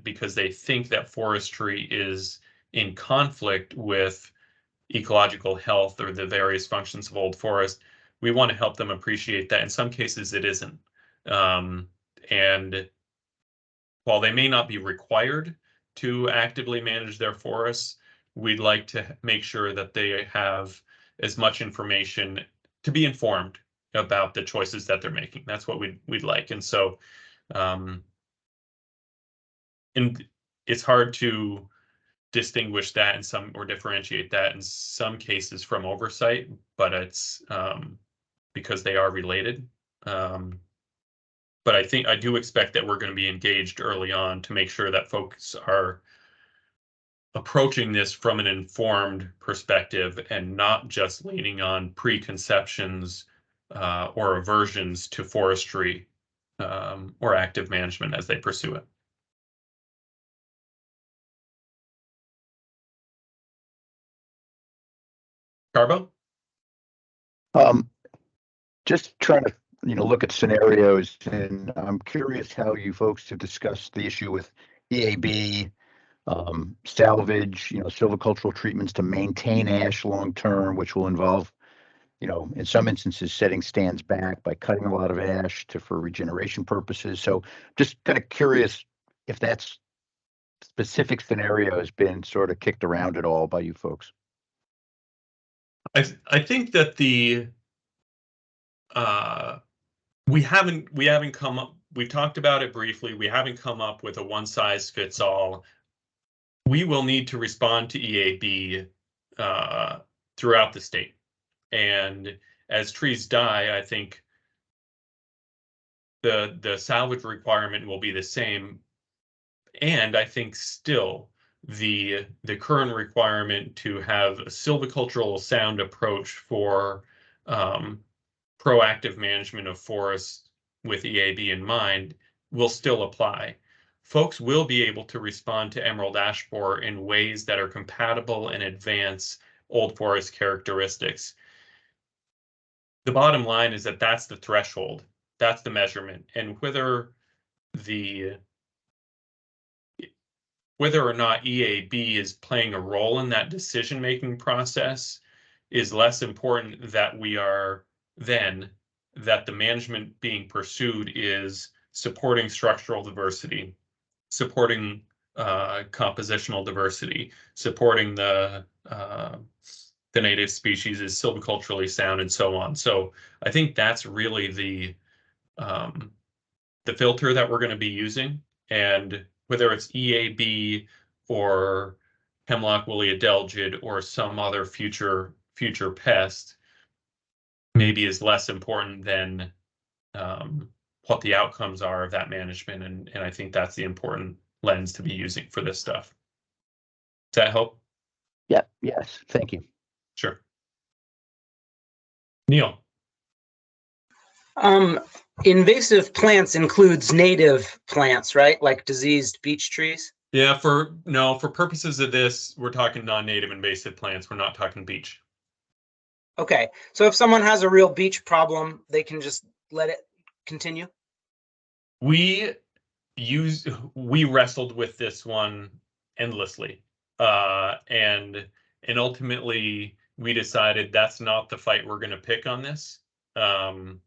because they think that forestry is in conflict with ecological health or the various functions of old forest. We want to help them appreciate that in some cases it isn't. And while they may not be required to actively manage their forests, we'd like to make sure that they have as much information to be informed about the choices that they're making. That's what we'd like. And so, and it's hard to distinguish that in some, or differentiate that in some cases from oversight, but it's because they are related. But I do expect that we're going to be engaged early on to make sure that folks are approaching this from an informed perspective and not just leaning on preconceptions or aversions to forestry or active management as they pursue it. Carbo? Just trying to, look at scenarios, and I'm curious how you folks have discussed the issue with EAB, salvage, silvicultural treatments to maintain ash long term, which will involve, in some instances, setting stands back by cutting a lot of ash for regeneration purposes. So just kind of curious if that specific scenario has been sort of kicked around at all by you folks. I think that we haven't come up, we've talked about it briefly, we haven't come up with a one size fits all. We will need to respond to EAB throughout the state. And as trees die, I think the salvage requirement will be the same. And I think still the current requirement to have a silvicultural sound approach for proactive management of forests with EAB in mind will still apply. Folks will be able to respond to emerald ash borer in ways that are compatible and advance old forest characteristics. The bottom line is that that's the threshold, that's the measurement, and whether or not EAB is playing a role in that decision-making process is less important that the management being pursued is supporting structural diversity, supporting compositional diversity, supporting the native species is silviculturally sound, and so on. So I think that's really the filter that we're going to be using, and whether it's EAB or hemlock woolly adelgid or some other future pest, maybe is less important than what the outcomes are of that management, and I think that's the important lens to be using for this stuff. Does that help? Yeah. Yes. Thank you. Sure. Neil. Invasive plants includes native plants, right? Like diseased beech trees? Yeah, for purposes of this, we're talking non-native invasive plants. We're not talking beech. Okay. So if someone has a real beech problem, they can just let it continue? We wrestled with this one endlessly. And ultimately we decided that's not the fight we're going to pick on this. And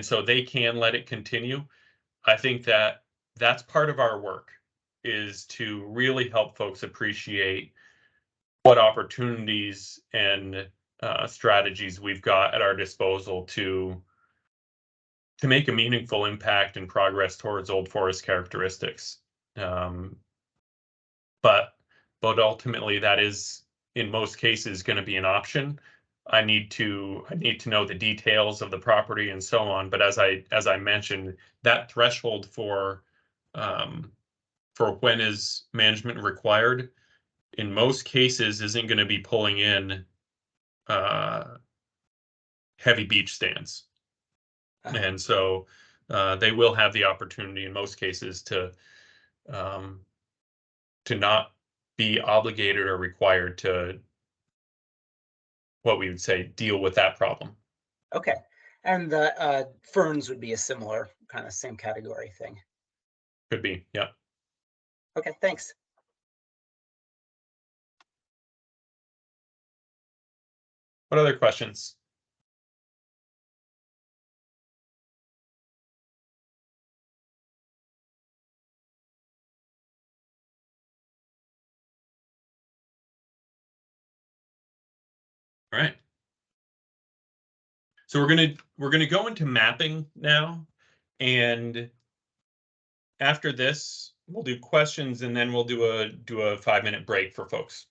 so they can let it continue. I think that's part of our work, is to really help folks appreciate what opportunities and strategies we've got at our disposal to make a meaningful impact and progress towards old forest characteristics. But ultimately that is in most cases going to be an option. I need to know the details of the property and so on. But as I mentioned, that threshold for when is management required in most cases isn't going to be pulling in heavy beech stands. And so they will have the opportunity in most cases to not be obligated or required to, what we would say, deal with that problem. Okay. And the ferns would be a similar kind of same category thing. Could be, yeah. Okay, thanks. What other questions? All right. So we're gonna go into mapping now, and after this, we'll do questions, and then we'll do a 5-minute break for folks.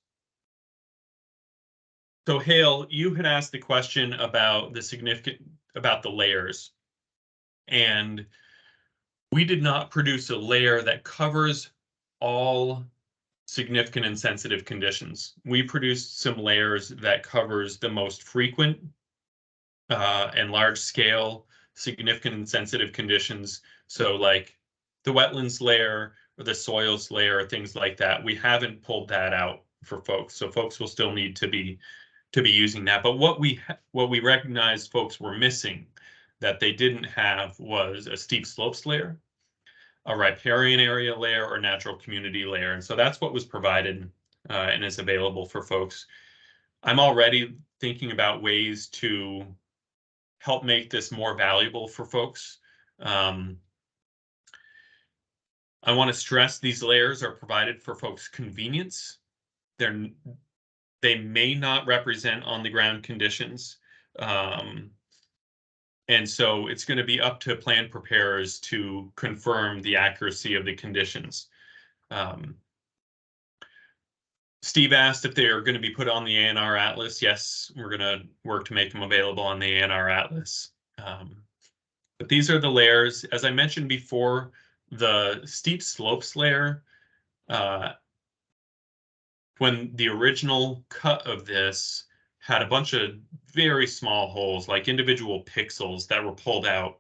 So Hale, you had asked the question about the layers, and we did not produce a layer that covers all significant and sensitive conditions. We produced some layers that covers the most frequent and large scale significant and sensitive conditions. So like the wetlands layer or the soils layer, things like that. We haven't pulled that out for folks. So folks will still need to be using that. But what we recognized folks were missing that they didn't have was a steep slopes layer, a riparian area layer, or natural community layer. And so that's what was provided and is available for folks. I'm already thinking about ways to help make this more valuable for folks. I want to stress these layers are provided for folks' convenience. They may not represent on-the-ground conditions. And so it's going to be up to plan preparers to confirm the accuracy of the conditions. Steve asked if they are going to be put on the ANR Atlas. Yes, we're going to work to make them available on the ANR Atlas. But these are the layers. As I mentioned before, the steep slopes layer, when the original cut of this had a bunch of very small holes, like individual pixels that were pulled out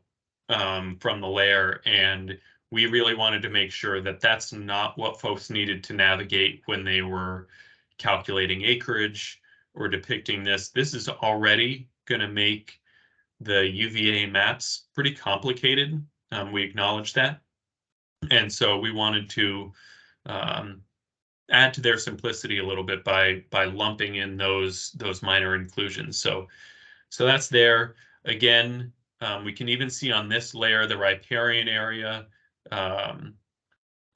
from the layer. And we really wanted to make sure that that's not what folks needed to navigate when they were calculating acreage or depicting this. This is already going to make the UVA maps pretty complicated. We acknowledge that. And so we wanted to add to their simplicity a little bit by lumping in those minor inclusions. So that's there. Again, we can even see on this layer the riparian area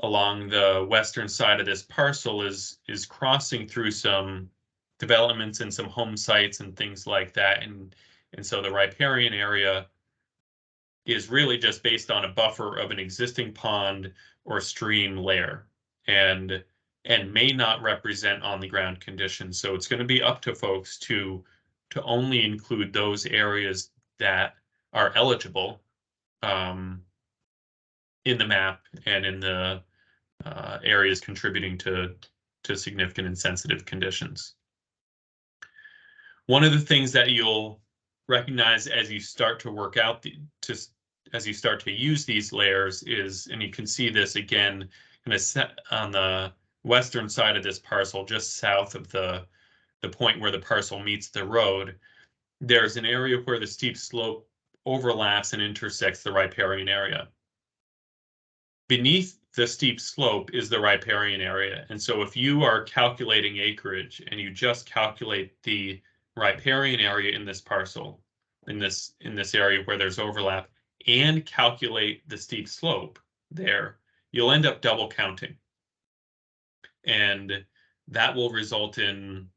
along the western side of this parcel is crossing through some developments and some home sites and things like that. And so the riparian area is really just based on a buffer of an existing pond or stream layer and may not represent on the ground conditions. So it's going to be up to folks to only include those areas that are eligible in the map and in the areas contributing to significant and sensitive conditions. One of the things that you'll recognize as you start to work out as you start to use these layers is, and you can see this again kind of set on the western side of this parcel, just south of the point where the parcel meets the road, there's an area where the steep slope overlaps and intersects the riparian area. Beneath the steep slope is the riparian area. And so if you are calculating acreage and you just calculate the riparian area in this parcel, in this area where there's overlap, and calculate the steep slope there, you'll end up double counting. And that will result in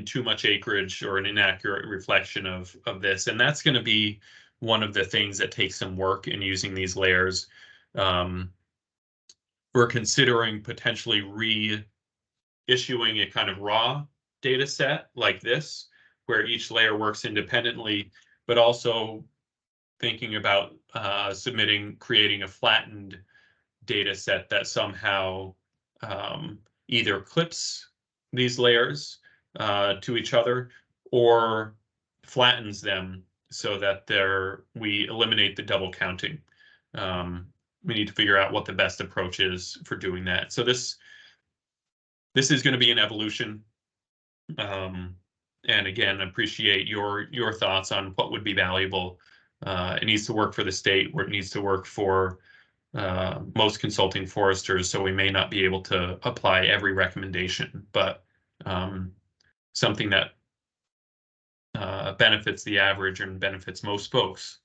too much acreage or an inaccurate reflection of this. And that's going to be one of the things that takes some work in using these layers. We're considering potentially reissuing a kind of raw data set like this, where each layer works independently, but also thinking about creating a flattened data set that somehow either clips these layers to each other or flattens them so that we eliminate the double counting. We need to figure out what the best approach is for doing that. So this is going to be an evolution. And again, appreciate your thoughts on what would be valuable It needs to work for the state, or it needs to work for most consulting foresters, so we may not be able to apply every recommendation, but something that benefits the average and benefits most folks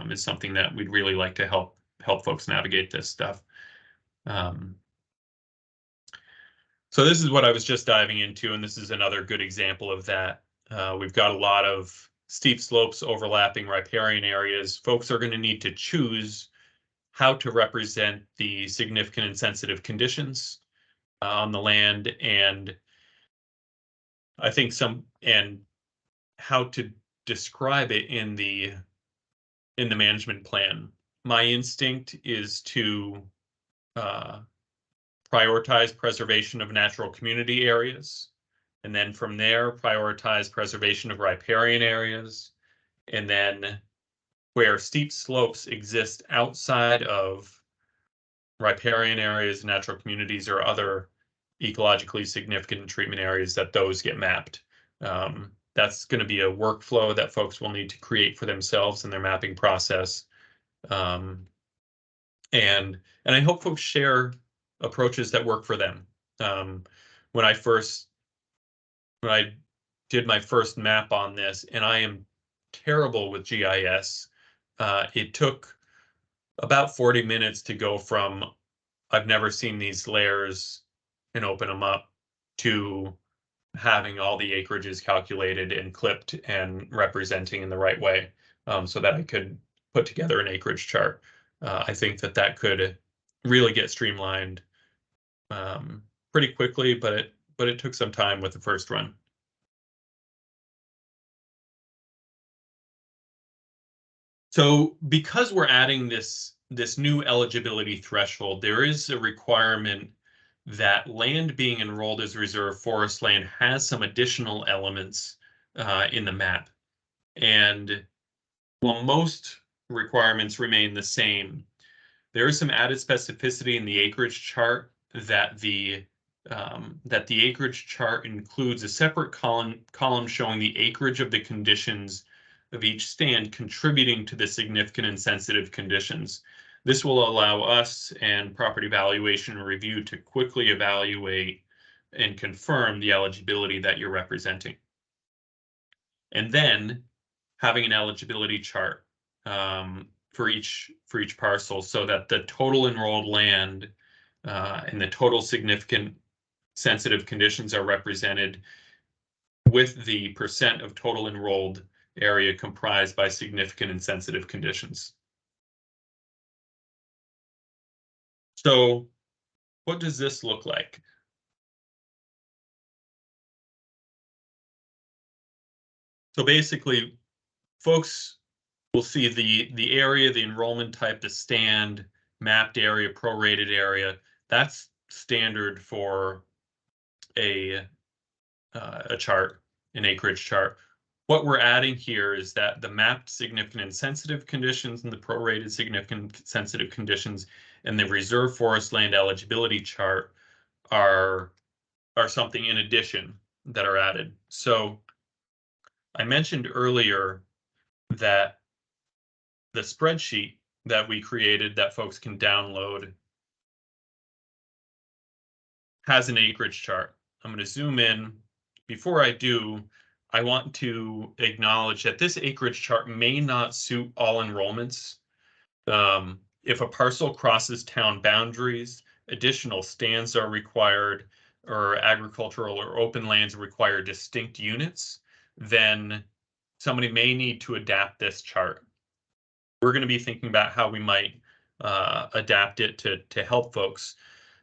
is something that we'd really like to help folks navigate this stuff. So this is what I was just diving into, and this is another good example of that. We've got a lot of steep slopes overlapping riparian areas. Folks are going to need to choose how to represent the significant and sensitive conditions on the land, and I think and how to describe it in the management plan. My instinct is to prioritize preservation of natural community areas, and then from there prioritize preservation of riparian areas, and then where steep slopes exist outside of riparian areas, natural communities, or other ecologically significant treatment areas, that those get mapped. That's going to be a workflow that folks will need to create for themselves in their mapping process. And I hope folks share approaches that work for them. When I did my first map on this, and I am terrible with GIS, it took about 40 minutes to go from I've never seen these layers and open them up to having all the acreages calculated and clipped and representing in the right way, so that I could put together an acreage chart. I think that could really get streamlined pretty quickly, but it took some time with the first run. So because we're adding this new eligibility threshold, there is a requirement that land being enrolled as reserve forest land has some additional elements in the map. And while most requirements remain the same, there is some added specificity in the acreage chart that the acreage chart includes a separate column showing the acreage of the conditions of each stand contributing to the significant and sensitive conditions. This will allow us and property valuation review to quickly evaluate and confirm the eligibility that you're representing. And then having an eligibility chart for each parcel, so that the total enrolled land and the total significant sensitive conditions are represented, with the percent of total enrolled area comprised by significant and sensitive conditions. So what does this look like? So basically, folks will see the area, the enrollment type, the stand, mapped area, prorated area. That's standard for a chart, an acreage chart. What we're adding here is that the mapped significant and sensitive conditions and the prorated significant sensitive conditions and the reserve forest land eligibility chart are something in addition that are added. So I mentioned earlier that the spreadsheet that we created that folks can download has an acreage chart. I'm going to zoom in. Before I do, I want to acknowledge that this acreage chart may not suit all enrollments. If a parcel crosses town boundaries, additional stands are required, or agricultural or open lands require distinct units, then somebody may need to adapt this chart. We're going to be thinking about how we might adapt it to help folks.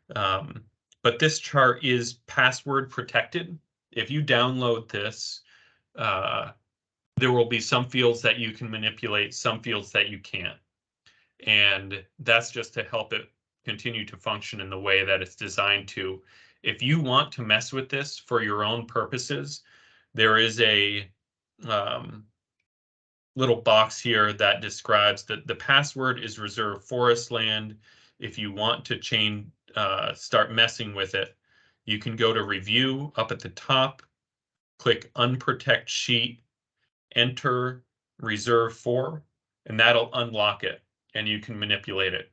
But this chart is password protected. If you download this, there will be some fields that you can manipulate, some fields that you can't. And that's just to help it continue to function in the way that it's designed to. If you want to mess with this for your own purposes, there is a little box here that describes that the password is reserve forest land. If you want to start messing with it, you can go to review up at the top, click unprotect sheet, enter reserve for, and that'll unlock it and you can manipulate it.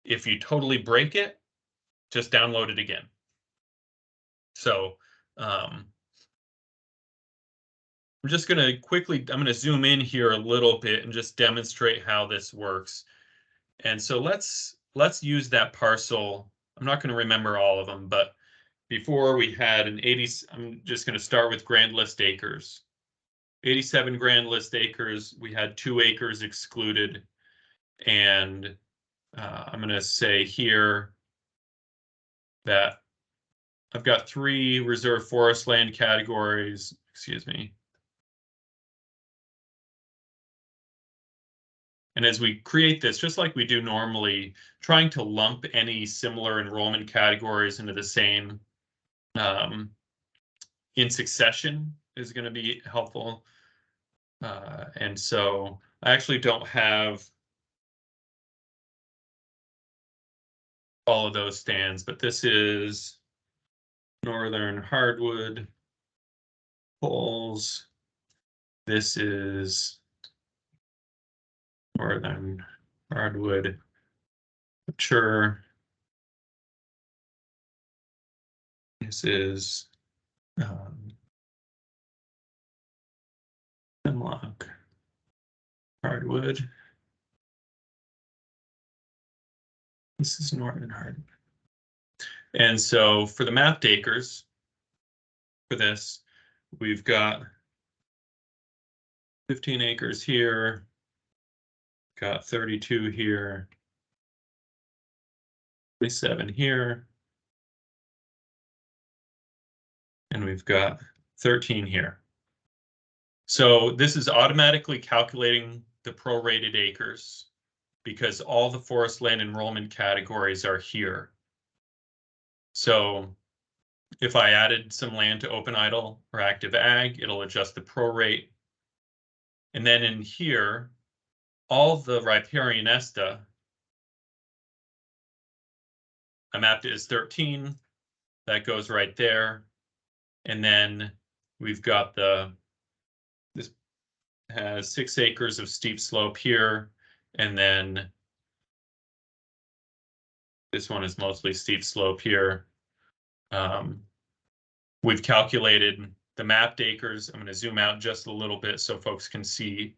If you totally break it, just download it again. So I'm just going to quickly, I'm going to zoom in here a little bit and just demonstrate how this works. And so let's use that parcel. I'm not going to remember all of them, but before we had an 80, I'm just going to start with grand list acres. 87 grand list acres, we had 2 acres excluded. And I'm going to say here that I've got 3 reserve forest land categories, excuse me. And as we create this, just like we do normally, trying to lump any similar enrollment categories into the same in succession is going to be helpful. And so I actually don't have all of those stands, but this is northern hardwood poles. This is northern hardwood mature. This is hemlock hardwood. This is northern hardwood. And so for the mapped acres, for this, we've got 15 acres here, got 32 here, 27 here, and we've got 13 here. So this is automatically calculating the prorated acres because all the forest land enrollment categories are here. So if I added some land to open idle or active ag, it'll adjust the prorate. And then in here, all the riparian esta, I mapped it as 13. That goes right there. And then we've got this has 6 acres of steep slope here. And then this one is mostly steep slope here. We've calculated the mapped acres. I'm going to zoom out just a little bit so folks can see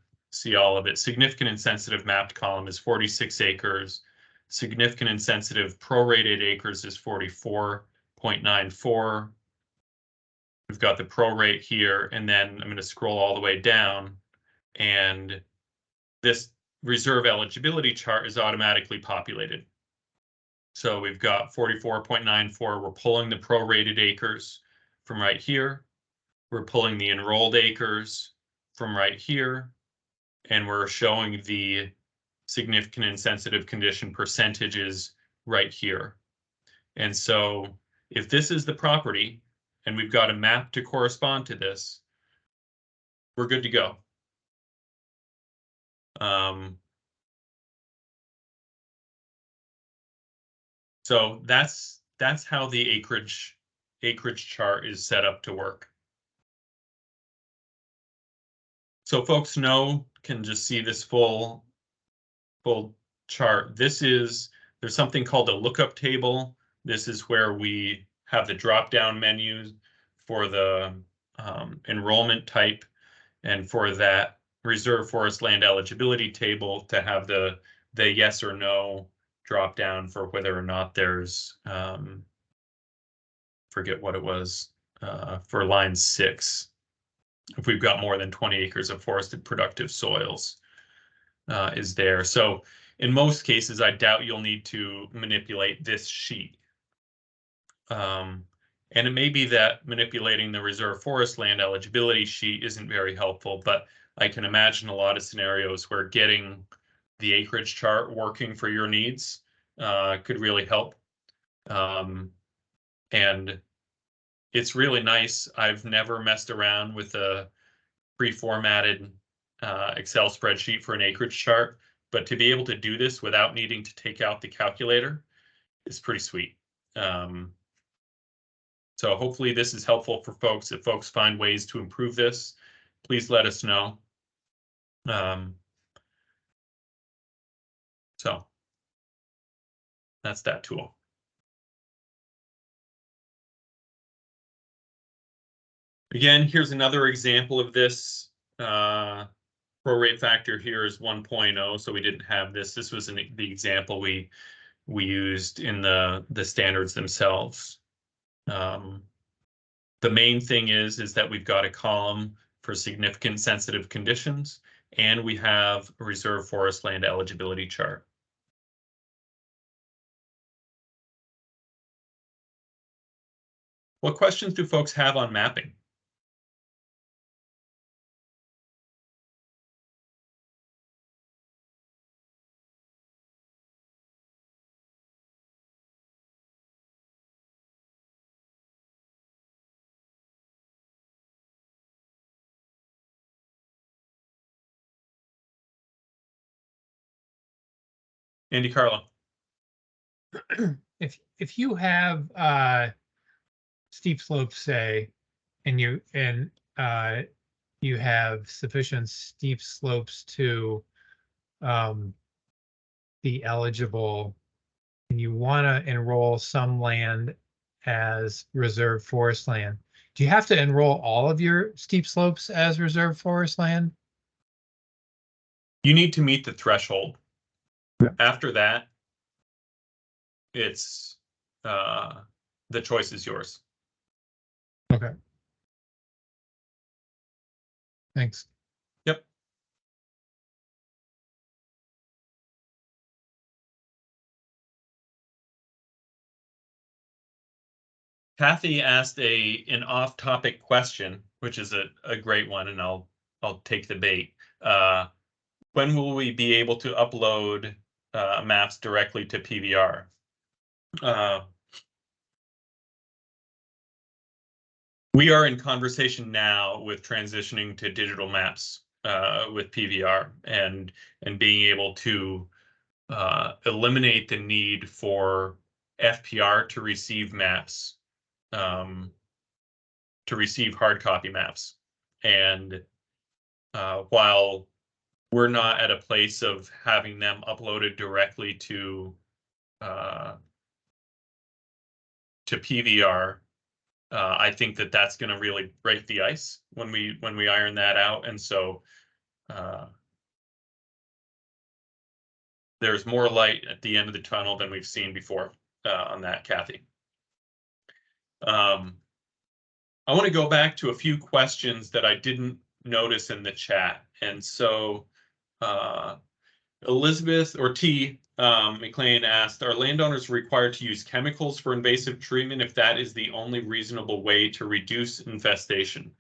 all of it. Significant and sensitive mapped column is 46 acres. Significant and sensitive prorated acres is 44.94. We've got the prorate here, and then I'm going to scroll all the way down, and this reserve eligibility chart is automatically populated. So we've got 44.94. We're pulling the prorated acres from right here. We're pulling the enrolled acres from right here. And we're showing the significant and sensitive condition percentages right here. And so if this is the property and we've got a map to correspond to this, we're good to go. So that's how the acreage chart is set up to work. So folks can just see this full chart. There's something called a lookup table. This is where we have the drop-down menus for the enrollment type, and for that reserve forest land eligibility table to have the yes or no drop down for whether or not there's forget what it was for line 6. If we've got more than 20 acres of forested productive soils is there. So in most cases, I doubt you'll need to manipulate this sheet. And it may be that manipulating the reserve forest land eligibility sheet isn't very helpful, but I can imagine a lot of scenarios where getting the acreage chart working for your needs could really help. And it's really nice. I've never messed around with a pre-formatted Excel spreadsheet for an acreage chart, but to be able to do this without needing to take out the calculator is pretty sweet. So hopefully this is helpful for folks. If folks find ways to improve this, please let us know. So that's that tool. Again, here's another example of this. Prorate factor here is 1.0, so we didn't have this. This was the example we used in the standards themselves. The main thing is that we've got a column for significant sensitive conditions, and we have a reserve forest land eligibility chart. What questions do folks have on mapping? Andy Carlo. If you have steep slopes, say, and you have sufficient steep slopes to be eligible, and you want to enroll some land as reserve forest land, do you have to enroll all of your steep slopes as reserve forest land? You need to meet the threshold. Yeah. After that, it's the choice is yours. Okay. Thanks. Yep. Kathy asked an off-topic question, which is a great one, and I'll take the bait. When will we be able to upload maps directly to PVR? We are in conversation now with transitioning to digital maps with PVR and being able to eliminate the need for FPR to receive maps, to receive hard copy maps. And while we're not at a place of having them uploaded directly to PVR, I think that that's going to really break the ice when we iron that out. And so there's more light at the end of the tunnel than we've seen before on that, Kathy. I want to go back to a few questions that I didn't notice in the chat. And so Elizabeth or T. McLean asked, are landowners required to use chemicals for invasive treatment if that is the only reasonable way to reduce infestation?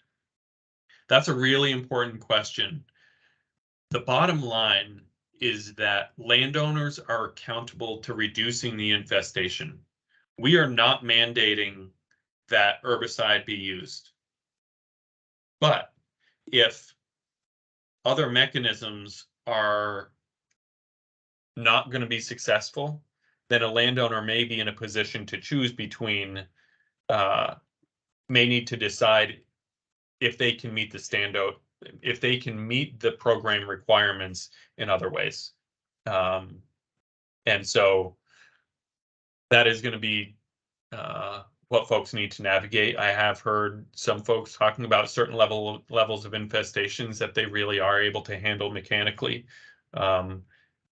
That's a really important question. The bottom line is that landowners are accountable to reducing the infestation. We are not mandating that herbicide be used. But if other mechanisms are not going to be successful, then a landowner may be in a position to choose between, may need to decide if they can meet the standout, if they can meet the program requirements in other ways. And so that is going to be what folks need to navigate. I have heard some folks talking about certain levels of infestations that they really are able to handle mechanically.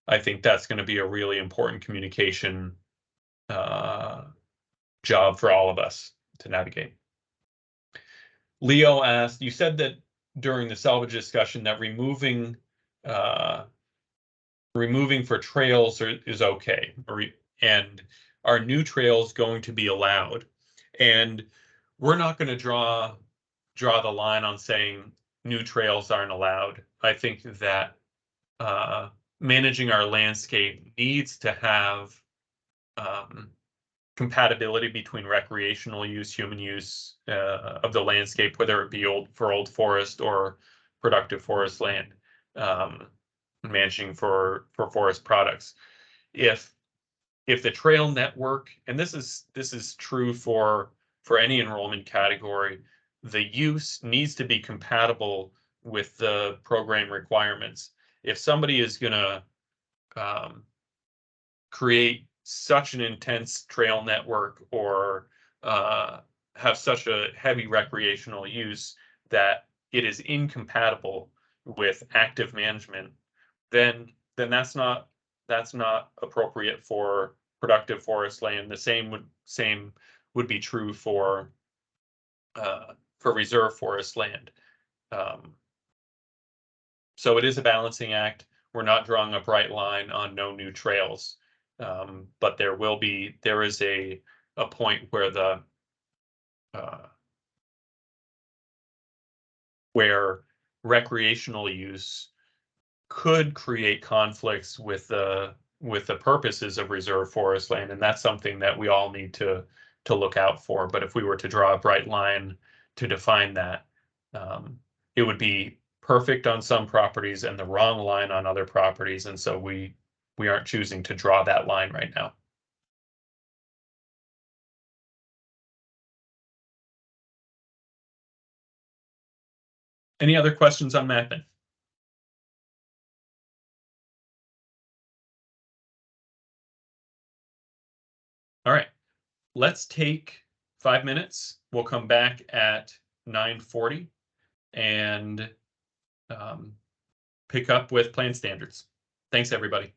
I think that's going to be a really important communication job for all of us to navigate. Leo asked, you said that during the salvage discussion that removing for trails is okay, and are new trails going to be allowed? And we're not going to draw the line on saying new trails aren't allowed. I think that managing our landscape needs to have compatibility between recreational use, human use of the landscape, whether it be old forest or productive forest land, managing for forest products. If the trail network, and this is true for any enrollment category, the use needs to be compatible with the program requirements. If somebody is going to create such an intense trail network or have such a heavy recreational use that it is incompatible with active management, then that's not appropriate for productive forest land. The same would be true for reserve forest land. So it is a balancing act. We're not drawing a bright line on no new trails, but there is a point where where recreational use could create conflicts with the purposes of reserve forest land, and that's something that we all need to look out for. But if we were to draw a bright line to define that, it would be perfect on some properties and the wrong line on other properties, and so we aren't choosing to draw that line right now. Any other questions on mapping? All right, let's take 5 minutes. We'll come back at 9:40 and pick up with plan standards. Thanks, everybody.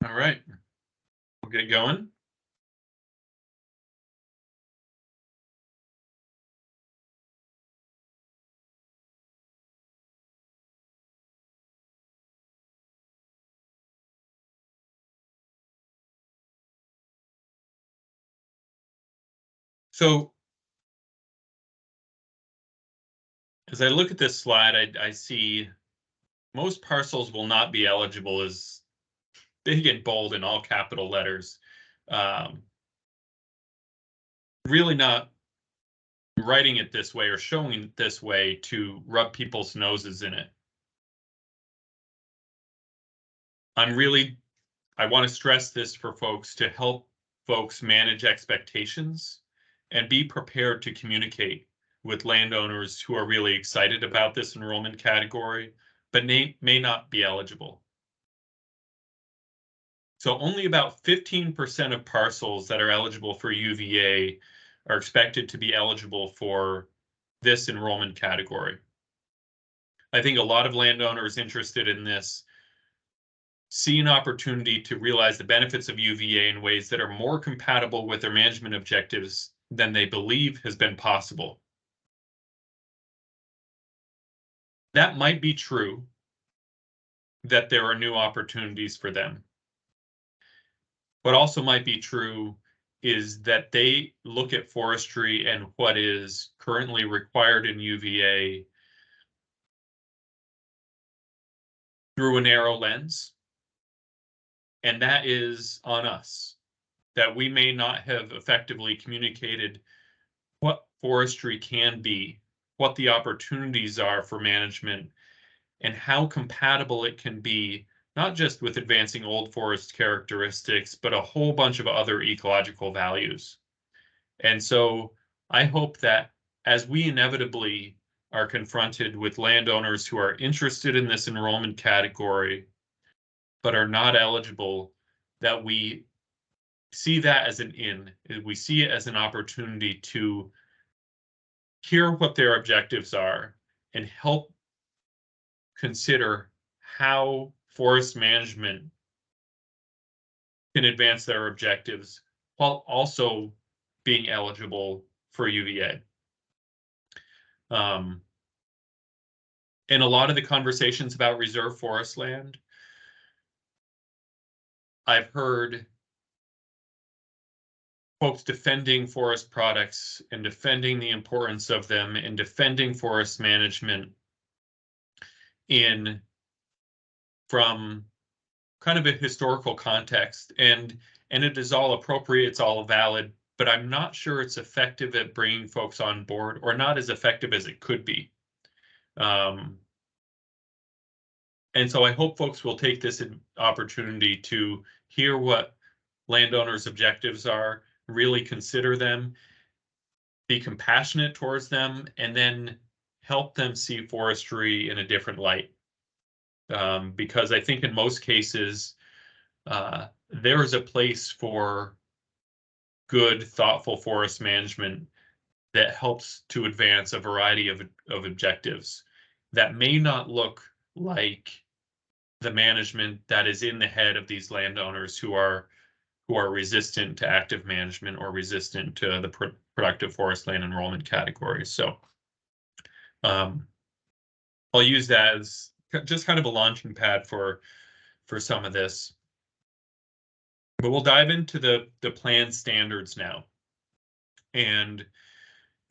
All right, we'll get going. So as I look at this slide, I see most parcels will not be eligible as big and bold in all capital letters. Really not writing it this way or showing it this way to rub people's noses in it. I want to stress this for folks to help folks manage expectations and be prepared to communicate with landowners who are really excited about this enrollment category, but may not be eligible. So only about 15% of parcels that are eligible for UVA are expected to be eligible for this enrollment category. I think a lot of landowners interested in this see an opportunity to realize the benefits of UVA in ways that are more compatible with their management objectives than they believe has been possible. That might be true, that there are new opportunities for them. What also might be true is that they look at forestry and what is currently required in UVA through a narrow lens. And that is on us, that we may not have effectively communicated what forestry can be, what the opportunities are for management, and how compatible it can be, not just with advancing old forest characteristics, but a whole bunch of other ecological values. And so I hope that as we inevitably are confronted with landowners who are interested in this enrollment category, but are not eligible, that we see that as an in, we see it as an opportunity to hear what their objectives are and help consider how forest management can advance their objectives while also being eligible for UVA. In a lot of the conversations about reserve forest land, I've heard folks defending forest products and defending the importance of them and defending forest management from kind of a historical context, and it is all appropriate, it's all valid, but I'm not sure it's effective at bringing folks on board, or not as effective as it could be. And so I hope folks will take this opportunity to hear what landowners' objectives are, really consider them, be compassionate towards them, and then help them see forestry in a different light. Because I think in most cases, there is a place for good, thoughtful forest management that helps to advance a variety of objectives that may not look like the management that is in the head of these landowners who are resistant to active management or resistant to the productive forest land enrollment categories. So I'll use that as just kind of a launching pad for some of this. But we'll dive into the plan standards now. And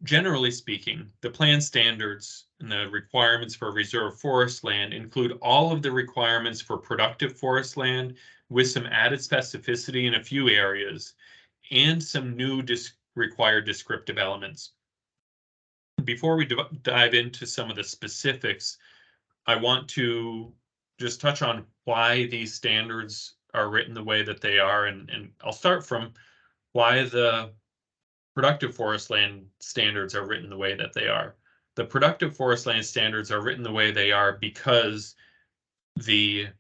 generally speaking, the plan standards and the requirements for reserve forest land include all of the requirements for productive forest land with some added specificity in a few areas and some new required descriptive elements. Before we dive into some of the specifics, I want to just touch on why these standards are written the way that they are, and I'll start from why the productive forest land standards are written the way that they are. The productive forest land standards are written the way they are because we're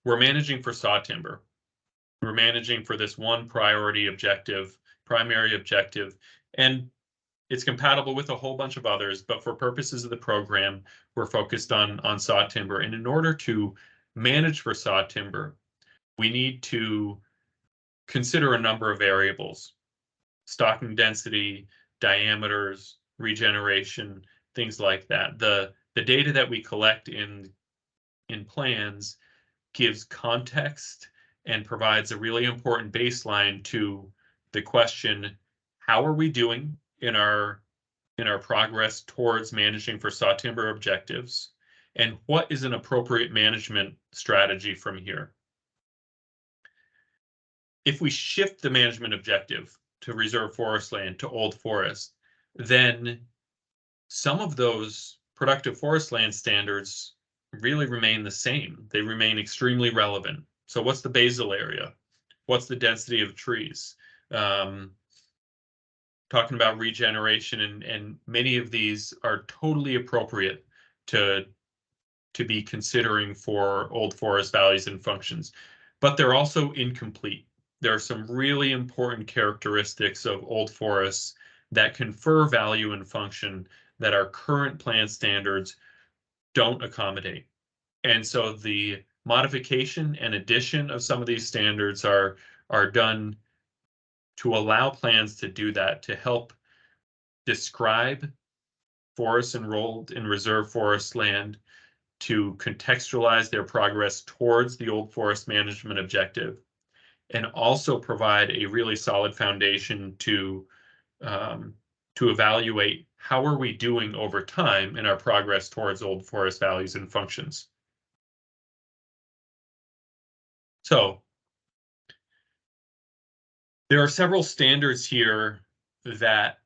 managing for saw timber. We're managing for this one primary objective, and it's compatible with a whole bunch of others, but for purposes of the program, we're focused on saw timber. And in order to manage for saw timber, we need to consider a number of variables: stocking density, diameters, regeneration, things like that. The data that we collect in plans gives context and provides a really important baseline to the question, how are we doing in our progress towards managing for saw timber objectives, and what is an appropriate management strategy from here? If we shift the management objective to reserve forest land, to old forest, then some of those productive forest land standards really remain the same. They remain extremely relevant. So what's the basal area? What's the density of trees? Talking about regeneration, and many of these are totally appropriate to be considering for old forest values and functions, but they're also incomplete. There are some really important characteristics of old forests that confer value and function that our current plan standards don't accommodate. And so the modification and addition of some of these standards are done to allow plans to do that, to help describe forests enrolled in reserve forest land, to contextualize their progress towards the old forest management objective, and also provide a really solid foundation to evaluate how are we doing over time in our progress towards old forest values and functions. So there are several standards here that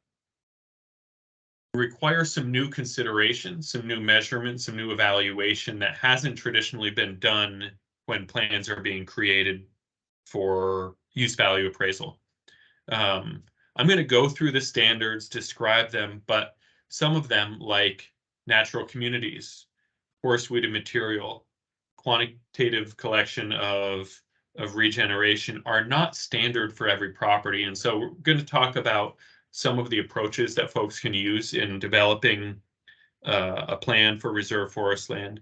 require some new consideration, some new measurement, some new evaluation that hasn't traditionally been done when plans are being created for use value appraisal. I'm going to go through the standards, describe them, but some of them, like natural communities, forest weeded material, quantitative collection of regeneration, are not standard for every property. And so we're going to talk about some of the approaches that folks can use in developing a plan for reserve forest land.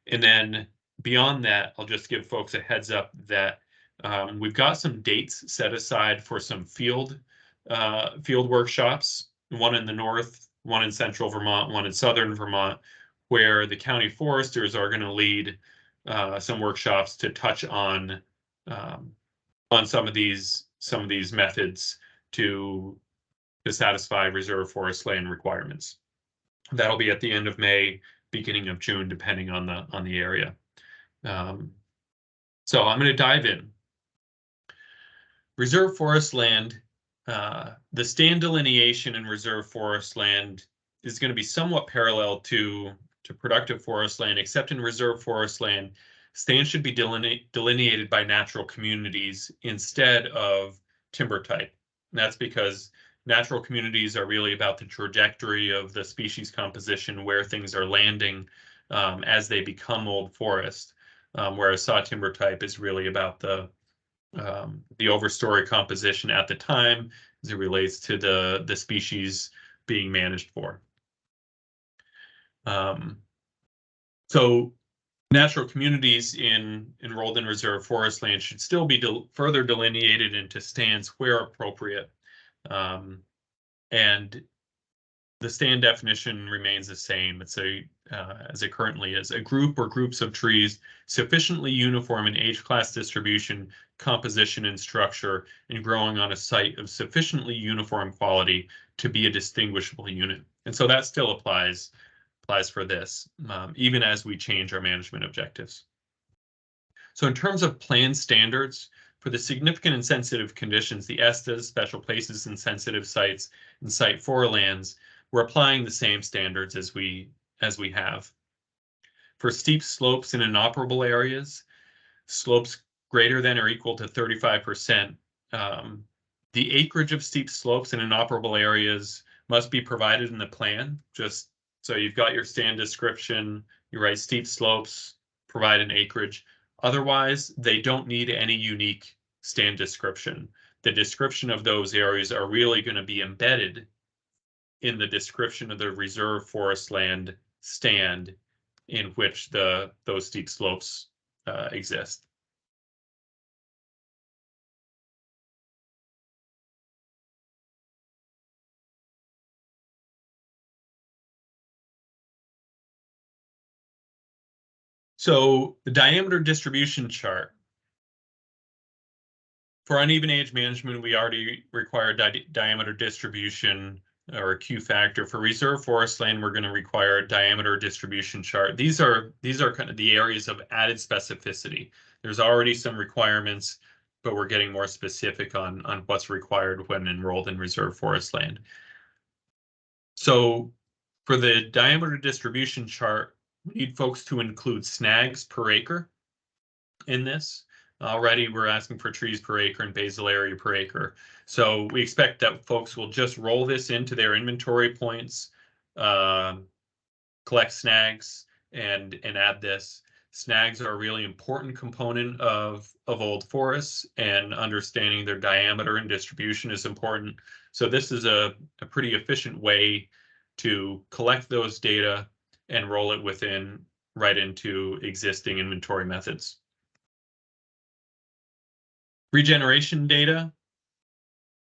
And then beyond that, I'll just give folks a heads up that we've got some dates set aside for some field workshops, one in the north, one in central Vermont, one in southern Vermont, where the county foresters are going to lead some workshops to touch on some of these methods to satisfy reserve forest land requirements. That'll be at the end of May, beginning of June, depending on the area. So I'm going to dive in. Reserve forest land, the stand delineation in reserve forest land is going to be somewhat parallel to productive forest land, except in reserve forest land, stands should be delineated by natural communities instead of timber type. And that's because natural communities are really about the trajectory of the species composition, where things are landing as they become old forest, whereas saw timber type is really about the overstory composition at the time as it relates to the species being managed for. So natural communities enrolled in reserve forest land should still be further delineated into stands where appropriate. And the stand definition remains the same. It's as it currently is, a group or groups of trees sufficiently uniform in age class distribution, composition, and structure, and growing on a site of sufficiently uniform quality to be a distinguishable unit. And so that still applies for this, even as we change our management objectives. So in terms of plan standards, for the significant and sensitive conditions, the ESTAs, special places and sensitive sites, and Site 4 lands, we're applying the same standards as we have. For steep slopes in inoperable areas, slopes greater than or equal to 35%, the acreage of steep slopes in inoperable areas must be provided in the plan. Just so you've got your stand description, you write steep slopes, provide an acreage. Otherwise, they don't need any unique stand description. The description of those areas are really going to be embedded in the description of the reserve forest land stand in which those steep slopes exist. So the diameter distribution chart. For uneven age management, we already require diameter distribution or a Q factor. For reserve forest land, we're going to require a diameter distribution chart. These are kind of the areas of added specificity. There's already some requirements, but we're getting more specific on what's required when enrolled in reserve forest land. So for the diameter distribution chart, we need folks to include snags per acre in this. Already we're asking for trees per acre and basal area per acre. So we expect that folks will just roll this into their inventory points, collect snags and add this. Snags are a really important component of old forests, and understanding their diameter and distribution is important. So this is a pretty efficient way to collect those data and roll it right into existing inventory methods. Regeneration data.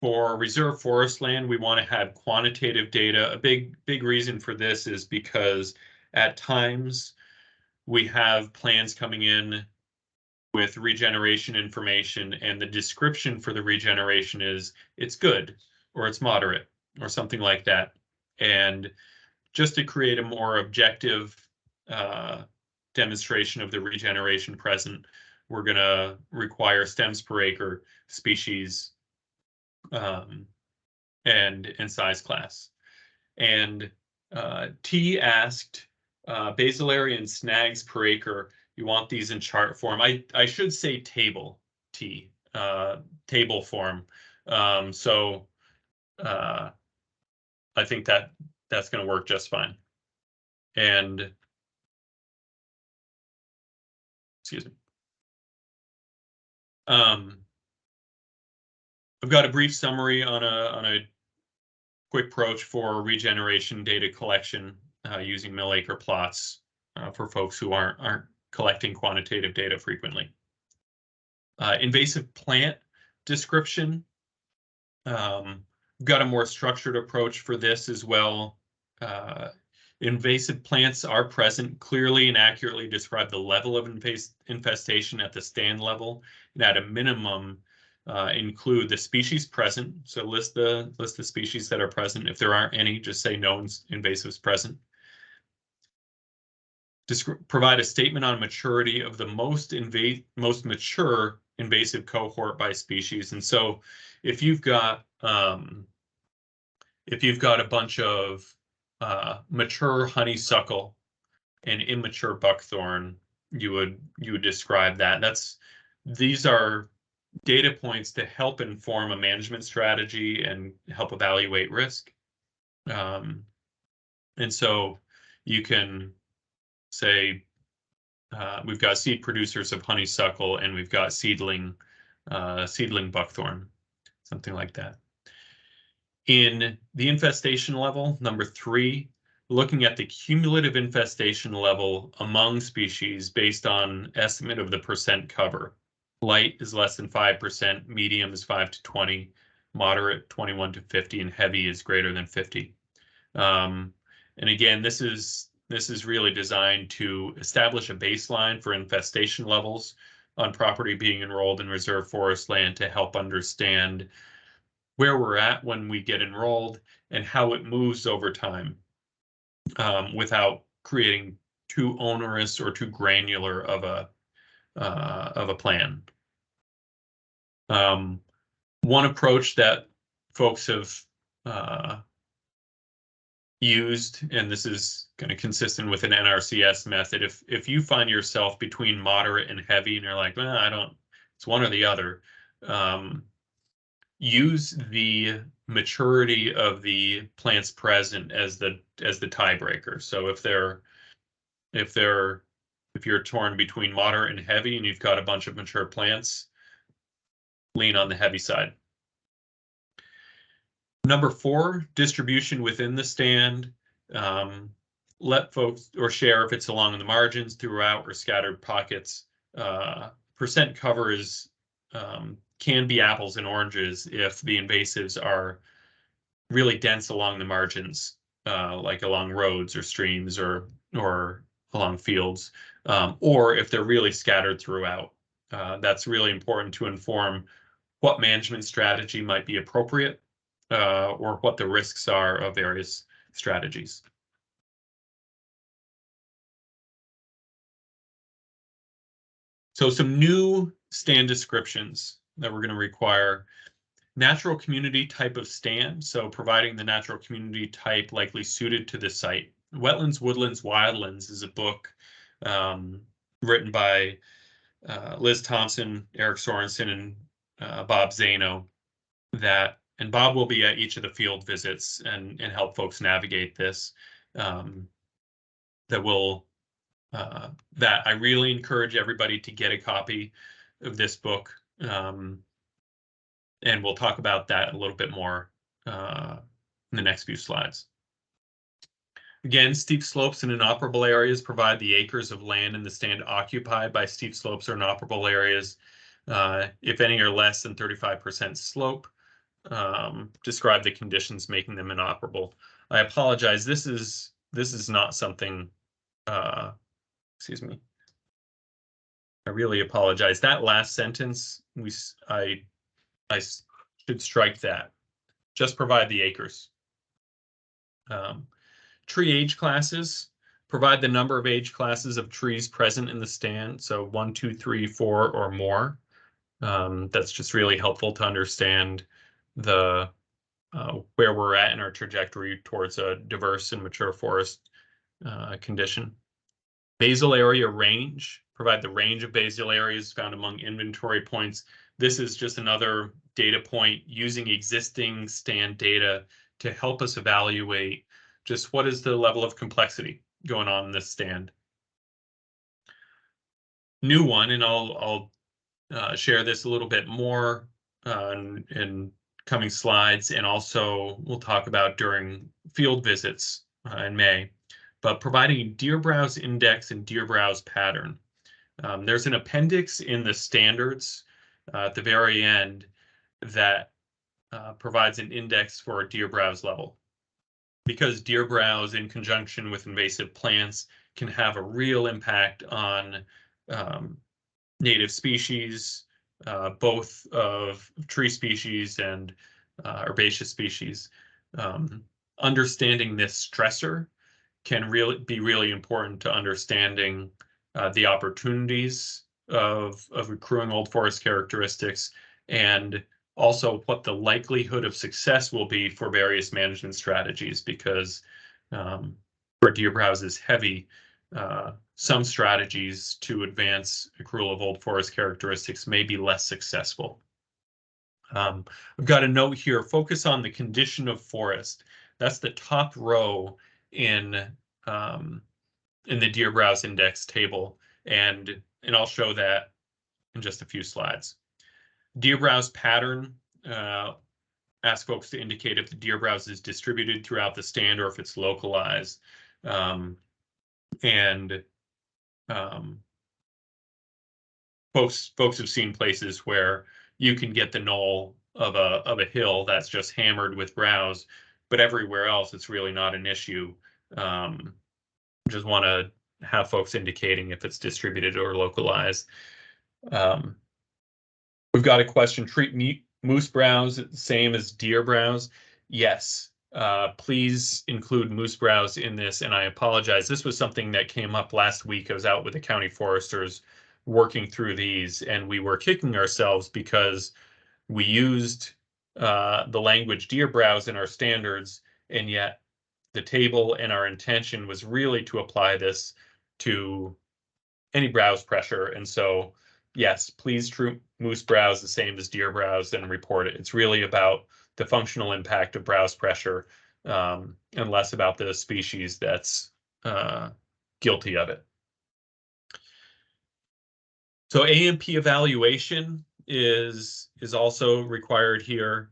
For reserve forest land, we want to have quantitative data. A big reason for this is because at times we have plans coming in with regeneration information, and the description for the regeneration is it's good or it's moderate or something like that. And just to create a more objective demonstration of the regeneration present, we're going to require stems per acre, species, and size class. And T asked basal area and snags per acre. You want these in chart form. I should say table, T, table form. So I think that's going to work just fine. And excuse me. I've got a brief summary on a quick approach for regeneration data collection using mill-acre plots for folks who aren't collecting quantitative data frequently. Invasive plant description. Got a more structured approach for this as well. Invasive plants are present. Clearly and accurately describe the level of infestation at the stand level, and at a minimum include the species present. So list the species that are present. If there aren't any, just say no invasives present. Provide a statement on maturity of the most mature invasive cohort by species. And so if you've got a bunch of mature honeysuckle and immature buckthorn, you would describe that. These are data points to help inform a management strategy and help evaluate risk. And so you can say we've got seed producers of honeysuckle and we've got seedling buckthorn, something like that. In the infestation level, number 3, looking at the cumulative infestation level among species based on estimate of the percent cover. Light is less than 5%, medium is 5 to 20, moderate 21 to 50, and heavy is greater than 50. And again, this is really designed to establish a baseline for infestation levels on property being enrolled in reserve forest land to help understand where we're at when we get enrolled and how it moves over time without creating too onerous or too granular of a plan. One approach that folks have used, and this is kind of consistent with an NRCS method, if you find yourself between moderate and heavy and you're like, well, it's one or the other, use the maturity of the plants present as the tiebreaker. So if you're torn between moderate and heavy and you've got a bunch of mature plants, lean on the heavy side. Number 4, distribution within the stand. Let folks or share if it's along the margins, throughout, or scattered pockets. Percent cover can be apples and oranges if the invasives are really dense along the margins, like along roads or streams or along fields, or if they're really scattered throughout. That's really important to inform what management strategy might be appropriate, or what the risks are of various strategies. So some new stand descriptions that we're going to require. Natural community type of stand, so providing the natural community type likely suited to the site. Wetlands, Woodlands, Wildlands is a book written by Liz Thompson, Eric Sorensen, and Bob Zano. And Bob will be at each of the field visits and help folks navigate this. That I really encourage everybody to get a copy of this book. And we'll talk about that a little bit more in the next few slides. Again, steep slopes and inoperable areas provide the acres of land in the stand occupied by steep slopes or inoperable areas. If any are less than 35% slope, describe the conditions making them inoperable. I apologize. This is not something. Excuse me. I really apologize. That last sentence, I should strike that. Just provide the acres. Tree age classes, provide the number of age classes of trees present in the stand. So 1, 2, 3, 4 or more. That's just really helpful to understand the where we're at in our trajectory towards a diverse and mature forest condition. Basal area range, provide the range of basal areas found among inventory points. This is just another data point using existing stand data to help us evaluate just what is the level of complexity going on in this stand. New one, and I'll share this a little bit more in coming slides, and also we'll talk about during field visits in May, but providing deer browse index and deer browse pattern. There's an appendix in the standards at the very end that provides an index for a deer browse level, because deer browse in conjunction with invasive plants can have a real impact on native species, both of tree species and herbaceous species. Understanding this stressor can be really important to understanding the opportunities of accruing old forest characteristics, and also what the likelihood of success will be for various management strategies, because where deer browse is heavy, some strategies to advance accrual of old forest characteristics may be less successful. I've got a note here, focus on the condition of forest. That's the top row in the deer browse index table, and I'll show that in just a few slides. Deer browse pattern, ask folks to indicate if the deer browse is distributed throughout the stand or if it's localized. Folks have seen places where you can get the knoll of a hill that's just hammered with browse, but everywhere else it's really not an issue. Just want to have folks indicating if it's distributed or localized. We've got a question, treat moose browse the same as deer browse? Yes, please include moose browse in this, and I apologize. This was something that came up last week. I was out with the county foresters working through these, and we were kicking ourselves because we used the language deer browse in our standards, and yet the table and our intention was really to apply this to any browse pressure. And so, yes, please treat moose browse the same as deer browse and report it. It's really about the functional impact of browse pressure, and less about the species that's guilty of it. So AMP evaluation is also required here.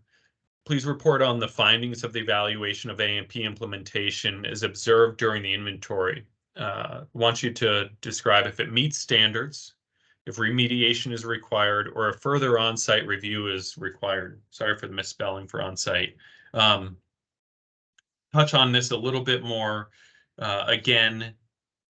Please report on the findings of the evaluation of AMP implementation as observed during the inventory. Want you to describe if it meets standards, if remediation is required, or a further on-site review is required. Sorry for the misspelling for on-site. Touch on this a little bit more. Again,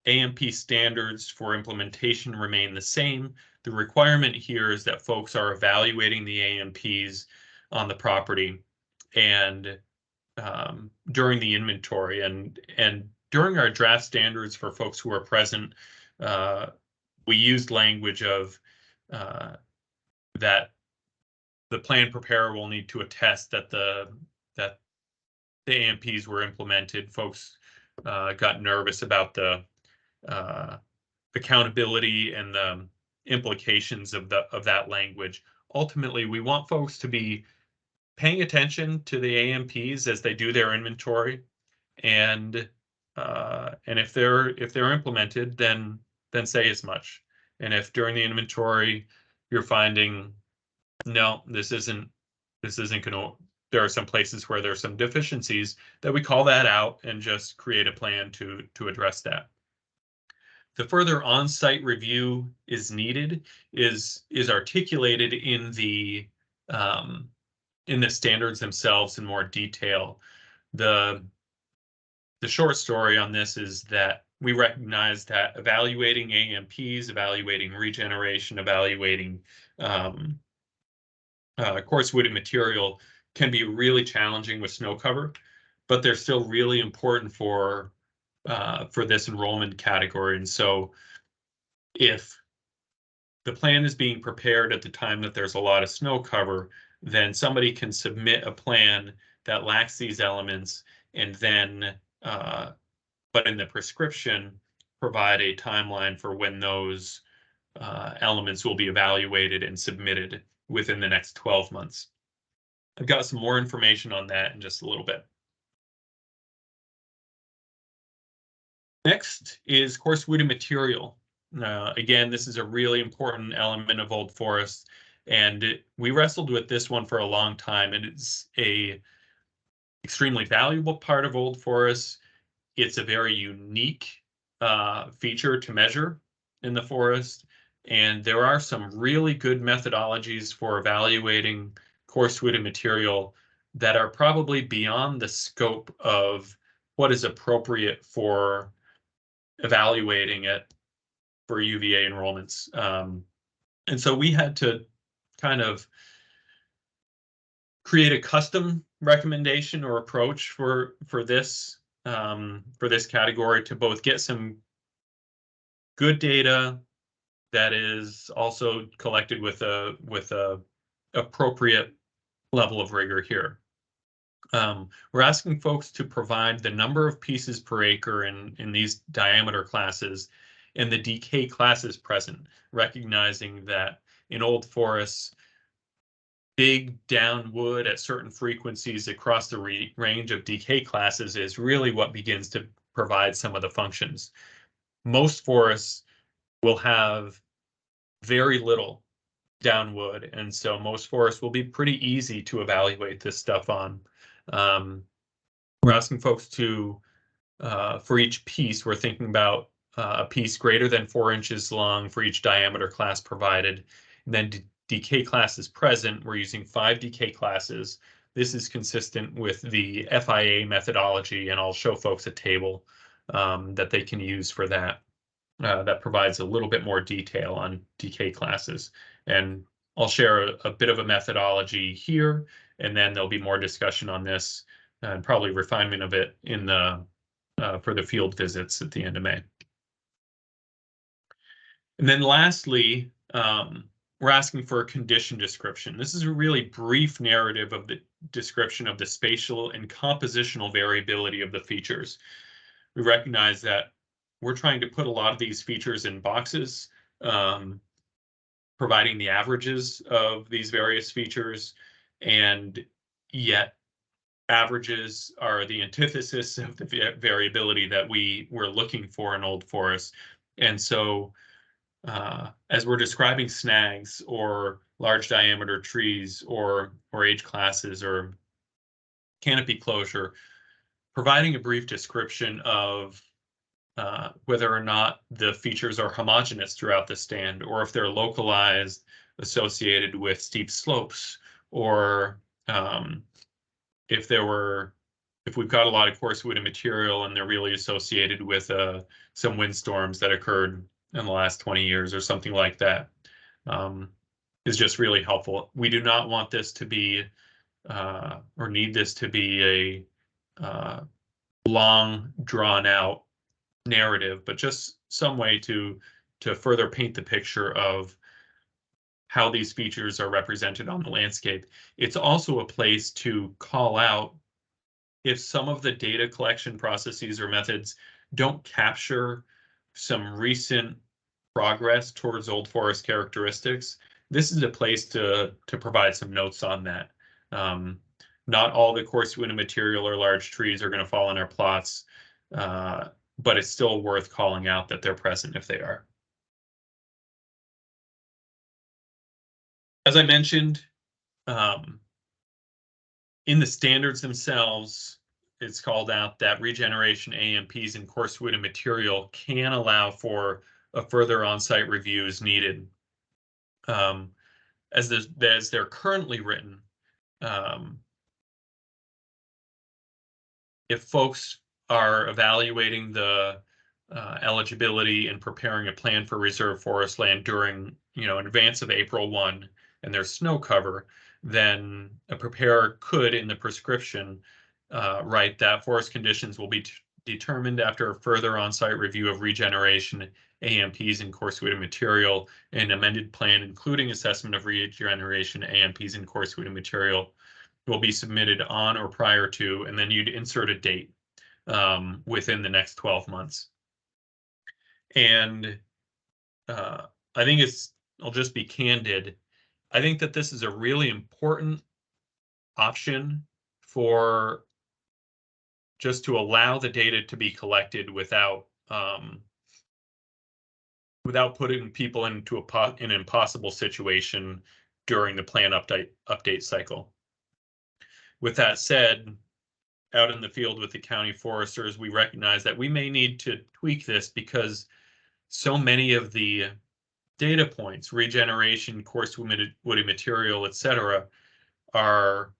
AMP standards for implementation remain the same. The requirement here is that folks are evaluating the AMPs on the property and during the inventory, and during our draft standards for folks who are present, we used language of that the plan preparer will need to attest that the AMPs were implemented. Folks got nervous about the accountability and the implications of that language. Ultimately, we want folks to be paying attention to the AMPs as they do their inventory, and if they're implemented, then say as much. And if during the inventory you're finding no, this isn't gonna, there are some places where there's some deficiencies, that we call that out and just create a plan to address that. The further on-site review is needed is articulated in the standards themselves in more detail. The short story on this is that we recognize that evaluating AMPs, evaluating regeneration, evaluating coarse wooded material can be really challenging with snow cover, but they're still really important for this enrollment category. And so if the plan is being prepared at the time that there's a lot of snow cover, then somebody can submit a plan that lacks these elements, and then but in the prescription provide a timeline for when those elements will be evaluated and submitted within the next 12 months. I've got some more information on that in just a little bit. Next is coarse wooded material. Again, this is a really important element of Old Forest, and we wrestled with this one for a long time, and it's a extremely valuable part of Old Forest. It's a very unique feature to measure in the forest, and there are some really good methodologies for evaluating coarse wooded material that are probably beyond the scope of what is appropriate for evaluating it for UVA enrollments. And so we had to kind of create a custom recommendation or approach for this category to both get some good data that is also collected with a appropriate level of rigor here. We're asking folks to provide the number of pieces per acre in these diameter classes and the decay classes present, recognizing that in Old Forests, big down wood at certain frequencies across the range of decay classes is really what begins to provide some of the functions. Most forests will have very little down wood, and so most forests will be pretty easy to evaluate this stuff on. We're asking folks to, for each piece, we're thinking about a piece greater than 4 inches long for each diameter class provided. And then decay classes present, we're using 5 decay classes. This is consistent with the FIA methodology, and I'll show folks a table that they can use for that. That provides a little bit more detail on decay classes. And I'll share a bit of a methodology here, and then there'll be more discussion on this and probably refinement of it in the for the field visits at the end of May. And then lastly, we're asking for a condition description. This is a really brief narrative of the description of the spatial and compositional variability of the features. We recognize that we're trying to put a lot of these features in boxes, providing the averages of these various features, and yet averages are the antithesis of the variability that we're looking for in Old Forest. And so as we're describing snags or large diameter trees or age classes or canopy closure, providing a brief description of whether or not the features are homogeneous throughout the stand, or if they're localized, associated with steep slopes, or if there were if we've got a lot of coarse wood and material and they're really associated with some windstorms that occurred in the last 20 years or something like that, is just really helpful. We do not want this to be or need this to be a long, drawn out narrative, but just some way to further paint the picture of how these features are represented on the landscape. It's also a place to call out if some of the data collection processes or methods don't capture some recent progress towards old forest characteristics. This is a place to provide some notes on that. Not all the coarse wood and material or large trees are going to fall in our plots, but it's still worth calling out that they're present if they are. As I mentioned, in the standards themselves, it's called out that regeneration AMPs in coarse wood and material can allow for a further on-site review as needed. As they're currently written, if folks are evaluating the eligibility and preparing a plan for reserve forest land during, in advance of April 1 and there's snow cover, then a preparer could, in the prescription, write that forest conditions will be determined after a further on-site review of regeneration AMPs in coarse wood and material, an amended plan including assessment of regeneration AMPs in coarse wood and material will be submitted on or prior to, and then you'd insert a date within the next 12 months. And I think I'll just be candid. I think that this is a really important option for just to allow the data to be collected without putting people into an impossible situation during the plan update cycle. With that said, out in the field with the county foresters, we recognize that we may need to tweak this because so many of the data points, regeneration, coarse woody material, etc., are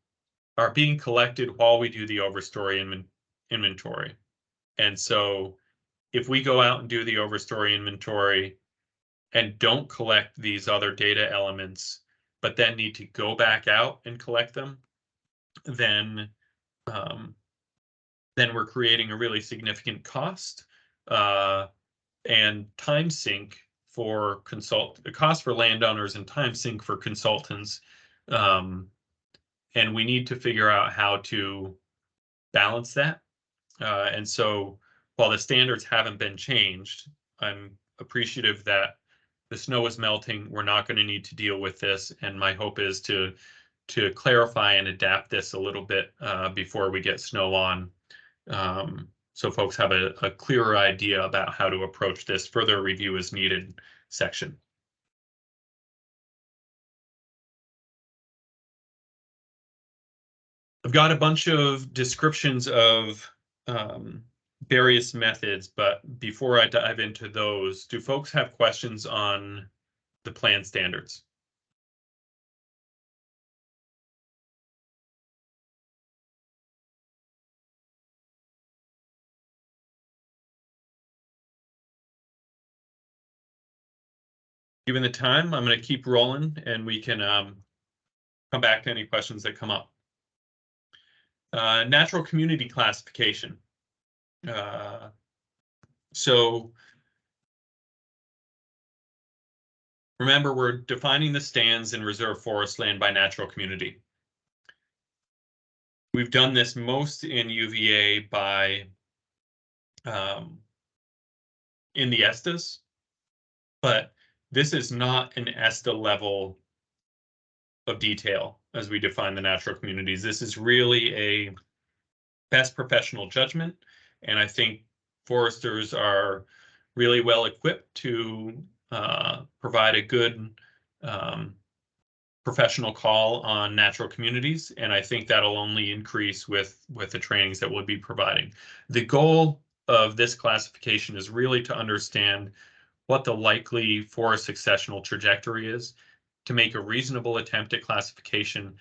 being collected while we do the overstory inventory. And so if we go out and do the overstory inventory and don't collect these other data elements, but then need to go back out and collect them, then we're creating a really significant cost and time sink for cost for landowners and time sink for consultants. And we need to figure out how to balance that. And so while the standards haven't been changed, I'm appreciative that the snow is melting. We're not going to need to deal with this. And my hope is to clarify and adapt this a little bit before we get snow on, so folks have a clearer idea about how to approach this further review as needed section. I've got a bunch of descriptions of various methods, but before I dive into those, do folks have questions on the plan standards? Given the time, I'm going to keep rolling and we can come back to any questions that come up. Natural community classification. So remember, we're defining the stands in reserve forest land by natural community. We've done this most in UVA by in the ESTAs, but this is not an ESTA level of detail as we define the natural communities. This is really a best professional judgment, and I think foresters are really well equipped to provide a good professional call on natural communities, and I think that'll only increase with the trainings that we'll be providing. The goal of this classification is really to understand what the likely forest successional trajectory is, to make a reasonable attempt at classification,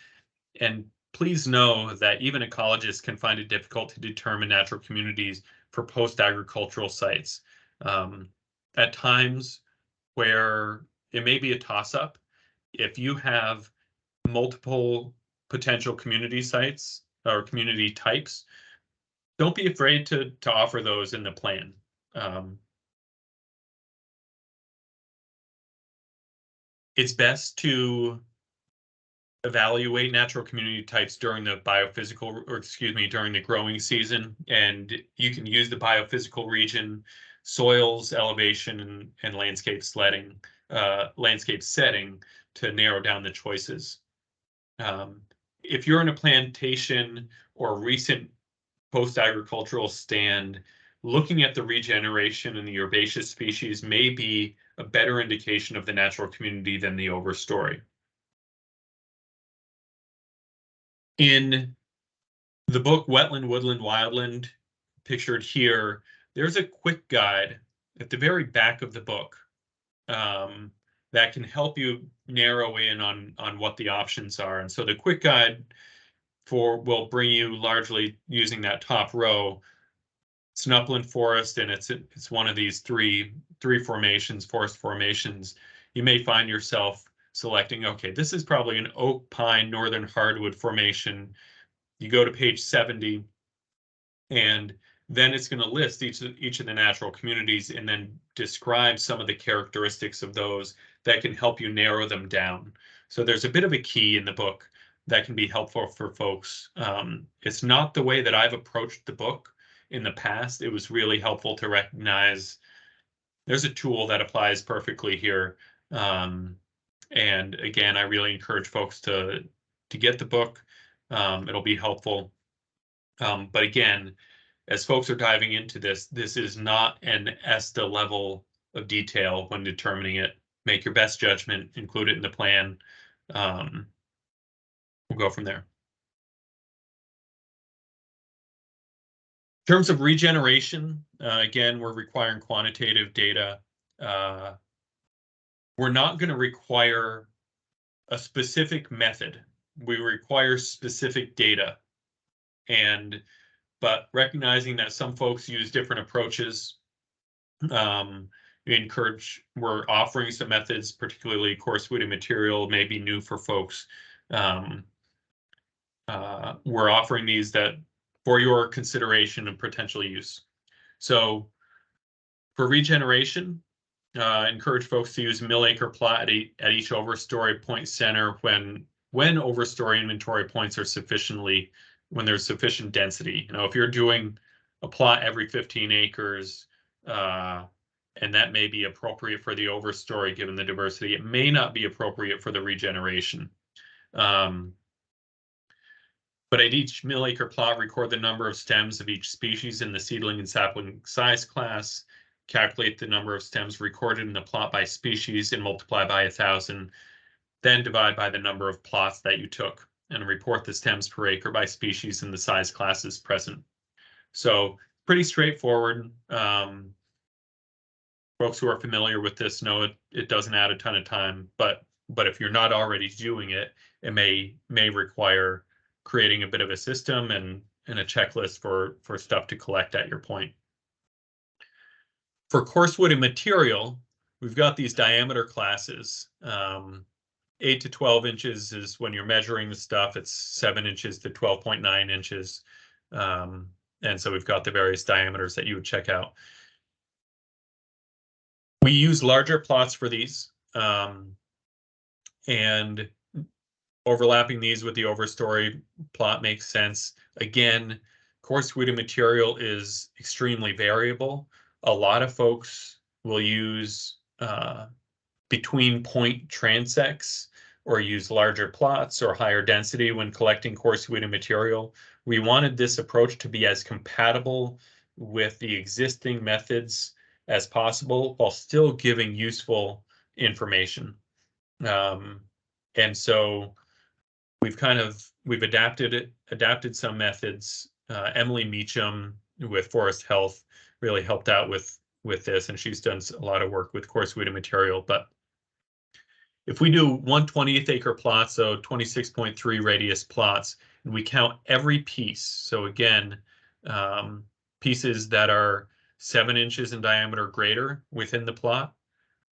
and please know that even ecologists can find it difficult to determine natural communities for post-agricultural sites. At times where it may be a toss-up, if you have multiple potential community sites or community types, don't be afraid to offer those in the plan. It's best to evaluate natural community types during the biophysical, or excuse me, during the growing season, and you can use the biophysical region, soils, elevation, and landscape setting to narrow down the choices. If you're in a plantation or recent post-agricultural stand, looking at the regeneration in the herbaceous species may be a better indication of the natural community than the overstory. In the book Wetland, Woodland, Wildland, pictured here, there's a quick guide at the very back of the book that can help you narrow in on what the options are. And so the quick guide will bring you largely using that top row. It's an upland forest, and it's one of these three formations, forest formations. You may find yourself selecting, okay, this is probably an oak, pine, northern hardwood formation. You go to page 70, and then it's going to list each of the natural communities and then describe some of the characteristics of those that can help you narrow them down. So there's a bit of a key in the book that can be helpful for folks. It's not the way that I've approached the book in the past. It was really helpful to recognize there's a tool that applies perfectly here. And again, I really encourage folks to get the book. It'll be helpful. But again, as folks are diving into this is not an ESTA level of detail when determining it. Make your best judgment, include it in the plan. We'll go from there. In terms of regeneration, again, we're requiring quantitative data. We're not going to require a specific method. We require specific data. But recognizing that some folks use different approaches, we're offering some methods, particularly coarse woody material, may be new for folks. We're offering these that for your consideration and potential use. So for regeneration, encourage folks to use mill-acre plot at each overstory point center when overstory inventory points are when there's sufficient density. You know, if you're doing a plot every 15 acres, and that may be appropriate for the overstory given the diversity, it may not be appropriate for the regeneration. But at each mill-acre plot, record the number of stems of each species in the seedling and sapling size class, calculate the number of stems recorded in the plot by species and multiply by 1,000, then divide by the number of plots that you took and report the stems per acre by species and the size classes present. So pretty straightforward. Folks who are familiar with this know it doesn't add a ton of time, but if you're not already doing it, it may require creating a bit of a system and a checklist for stuff to collect at your point. For coarse woody material, we've got these diameter classes. 8 to 12 inches is when you're measuring the stuff. It's 7 inches to 12.9 inches. And so we've got the various diameters that you would check out. We use larger plots for these, and overlapping these with the overstory plot makes sense. Again, coarse woody material is extremely variable. A lot of folks will use between point transects or use larger plots or higher density when collecting coarse woody material. We wanted this approach to be as compatible with the existing methods as possible while still giving useful information. And so we've adapted some methods. Emily Meacham with Forest Health really helped out with this, and she's done a lot of work with coarse woody material. But if we do 1/20th acre plots, so 26.3 radius plots, And we count every piece. So again, pieces that are 7 inches in diameter or greater within the plot,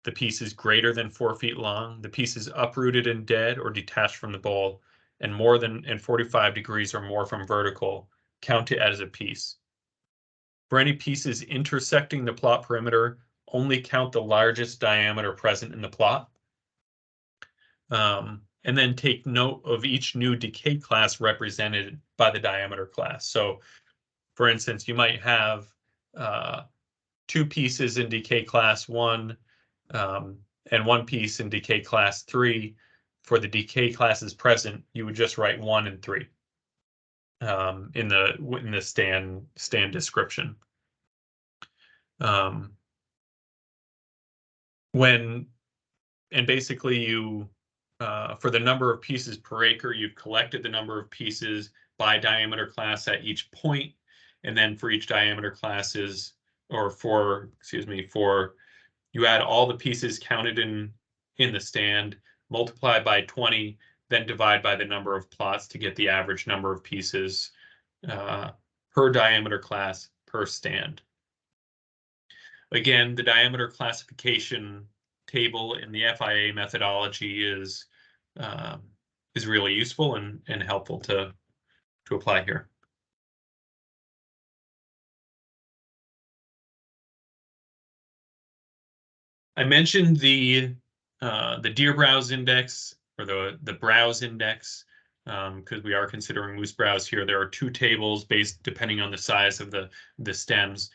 the pieces greater than 4 feet long, the pieces uprooted and dead or detached from the bowl, and more than 45 degrees or more from vertical, count it as a piece. For any pieces intersecting the plot perimeter, only count the largest diameter present in the plot. And then take note of each new decay class represented by the diameter class. So, for instance, you might have 2 pieces in decay class 1 and 1 piece in decay class 3. For the decay classes present, you would just write 1 and 3 in the stand description. And basically you, for the number of pieces per acre, you've collected the number of pieces by diameter class at each point, and then for each diameter classes, or for you add all the pieces counted in the stand, multiply by 20, then divide by the number of plots to get the average number of pieces per diameter class per stand. Again, the diameter classification table in the FIA methodology is really useful and helpful to apply here. I mentioned the deer browse index, or the browse index, because we are considering moose browse here. There are 2 tables based depending on the size of the stems.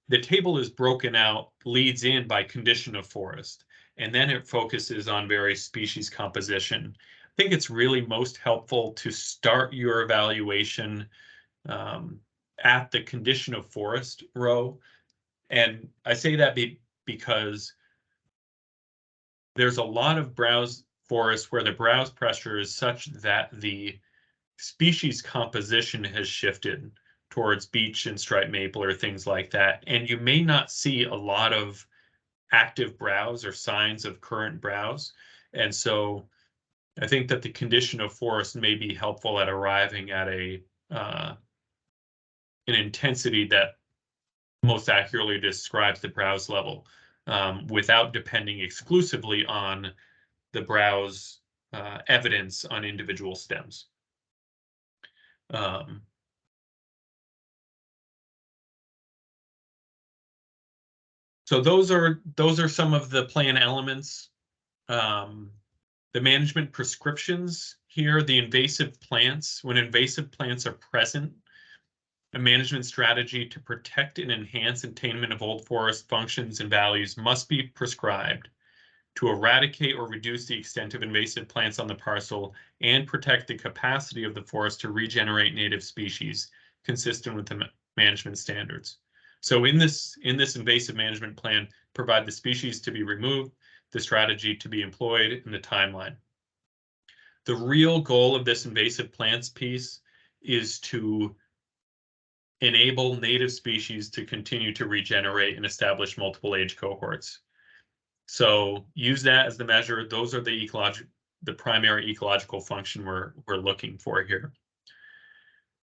The table is broken out, leads in by condition of forest, and then it focuses on various species composition. I think it's really most helpful to start your evaluation at the condition of forest row. And I say that because there's a lot of browse forests where the browse pressure is such that the species composition has shifted towards beech and striped maple or things like that. And you may not see a lot of active browse or signs of current browse. And so I think that the condition of forest may be helpful at arriving at an intensity that most accurately describes the browse level, without depending exclusively on the browse evidence on individual stems. So those are some of the plan elements. The management prescriptions here, the invasive plants. When invasive plants are present, a management strategy to protect and enhance attainment of old forest functions and values must be prescribed to eradicate or reduce the extent of invasive plants on the parcel and protect the capacity of the forest to regenerate native species consistent with the management standards. So in this invasive management plan, provide the species to be removed, the strategy to be employed, and the timeline. The real goal of this invasive plants piece is to enable native species to continue to regenerate and establish multiple age cohorts. So use that as the measure. Those are the primary ecological function we're looking for here.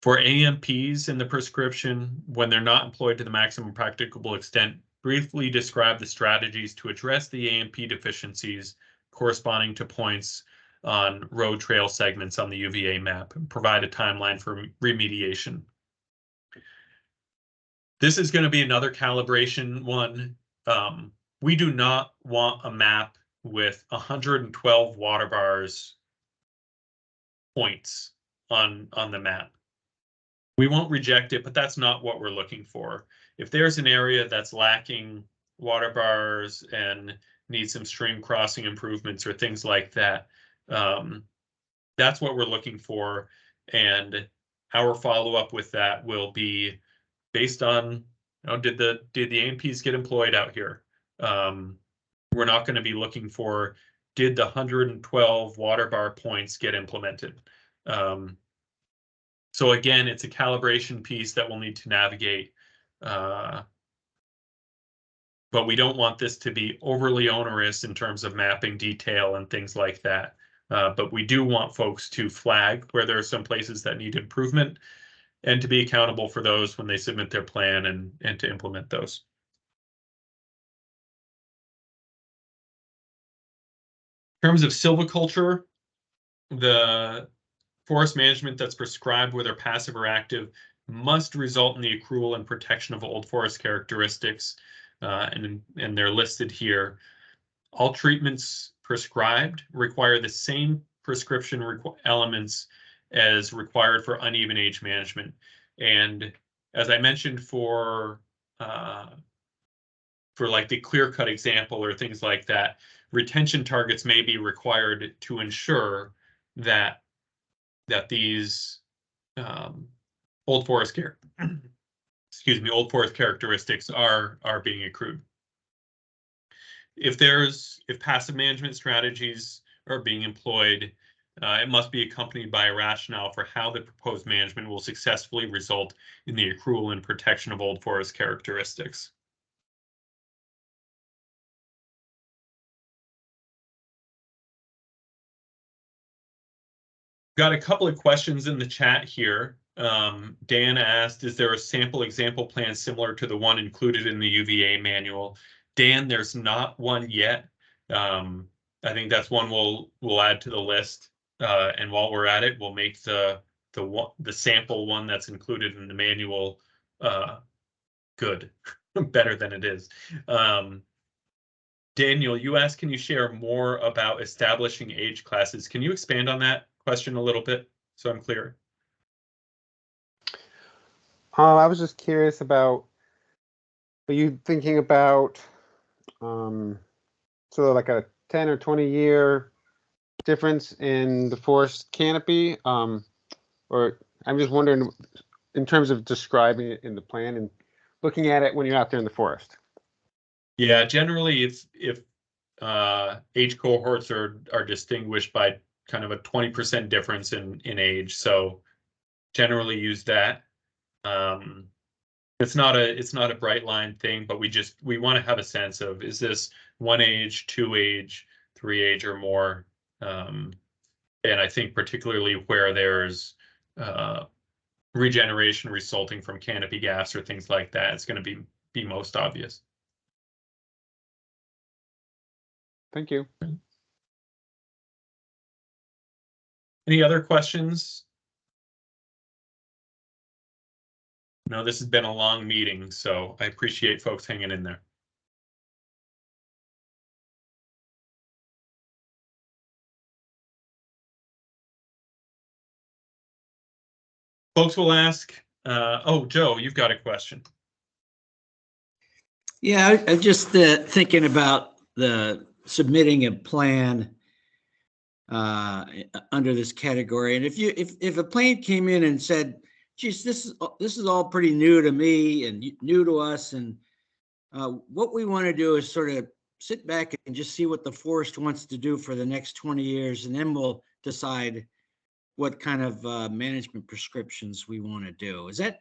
For AMPs in the prescription, when they're not employed to the maximum practicable extent, briefly describe the strategies to address the AMP deficiencies corresponding to points on road trail segments on the UVA map, and provide a timeline for remediation. This is going to be another calibration one. We do not want a map with 112 water bars points on the map. We won't reject it, but that's not what we're looking for. If there's an area that's lacking water bars and needs some stream crossing improvements or things like that, that's what we're looking for. And our follow-up with that will be based on, did the AMPs get employed out here? We're not going to be looking for, did the 112 water bar points get implemented? So again, it's a calibration piece that we'll need to navigate, but we don't want this to be overly onerous in terms of mapping detail and things like that. But we do want folks to flag where there are some places that need improvement and to be accountable for those when they submit their plan and to implement those. In terms of silviculture, the forest management that's prescribed, whether passive or active, must result in the accrual and protection of old forest characteristics, and they're listed here. All treatments prescribed require the same prescription elements as required for uneven age management. And as I mentioned for like the clear-cut example or things like that, retention targets may be required to ensure that these old forest characteristics are being accrued. If passive management strategies are being employed, it must be accompanied by a rationale for how the proposed management will successfully result in the accrual and protection of old forest characteristics. Got a couple of questions in the chat here. Dan asked, is there a sample example plan similar to the one included in the UVA manual? Dan, there's not one yet. I think that's one we'll add to the list. And while we're at it, we'll make the sample one that's included in the manual good, better than it is. Daniel, you asked, can you share more about establishing age classes? Can you expand on that question a little bit so I'm clear? I was just curious about, are you thinking about sort of like a 10 or 20 year difference in the forest canopy? Or I'm just wondering in terms of describing it in the plan and looking at it when you're out there in the forest. Yeah, generally if age cohorts are distinguished by kind of a 20% difference in age, so generally use that. It's not a bright line thing, but we want to have a sense of, is this 1 age, 2 age, 3 age or more? And I think particularly where there's regeneration resulting from canopy gaps or things like that, it's going to be most obvious. Thank you. Any other questions? No, this has been a long meeting, so I appreciate folks hanging in there. Folks will ask, oh, Joe, you've got a question. Yeah, I'm just thinking about the submitting a plan under this category. And if a plan came in and said, geez, this is all pretty new to me and new to us, and what we want to do is sort of sit back and just see what the forest wants to do for the next 20 years, and then we'll decide what kind of management prescriptions we want to do. Is that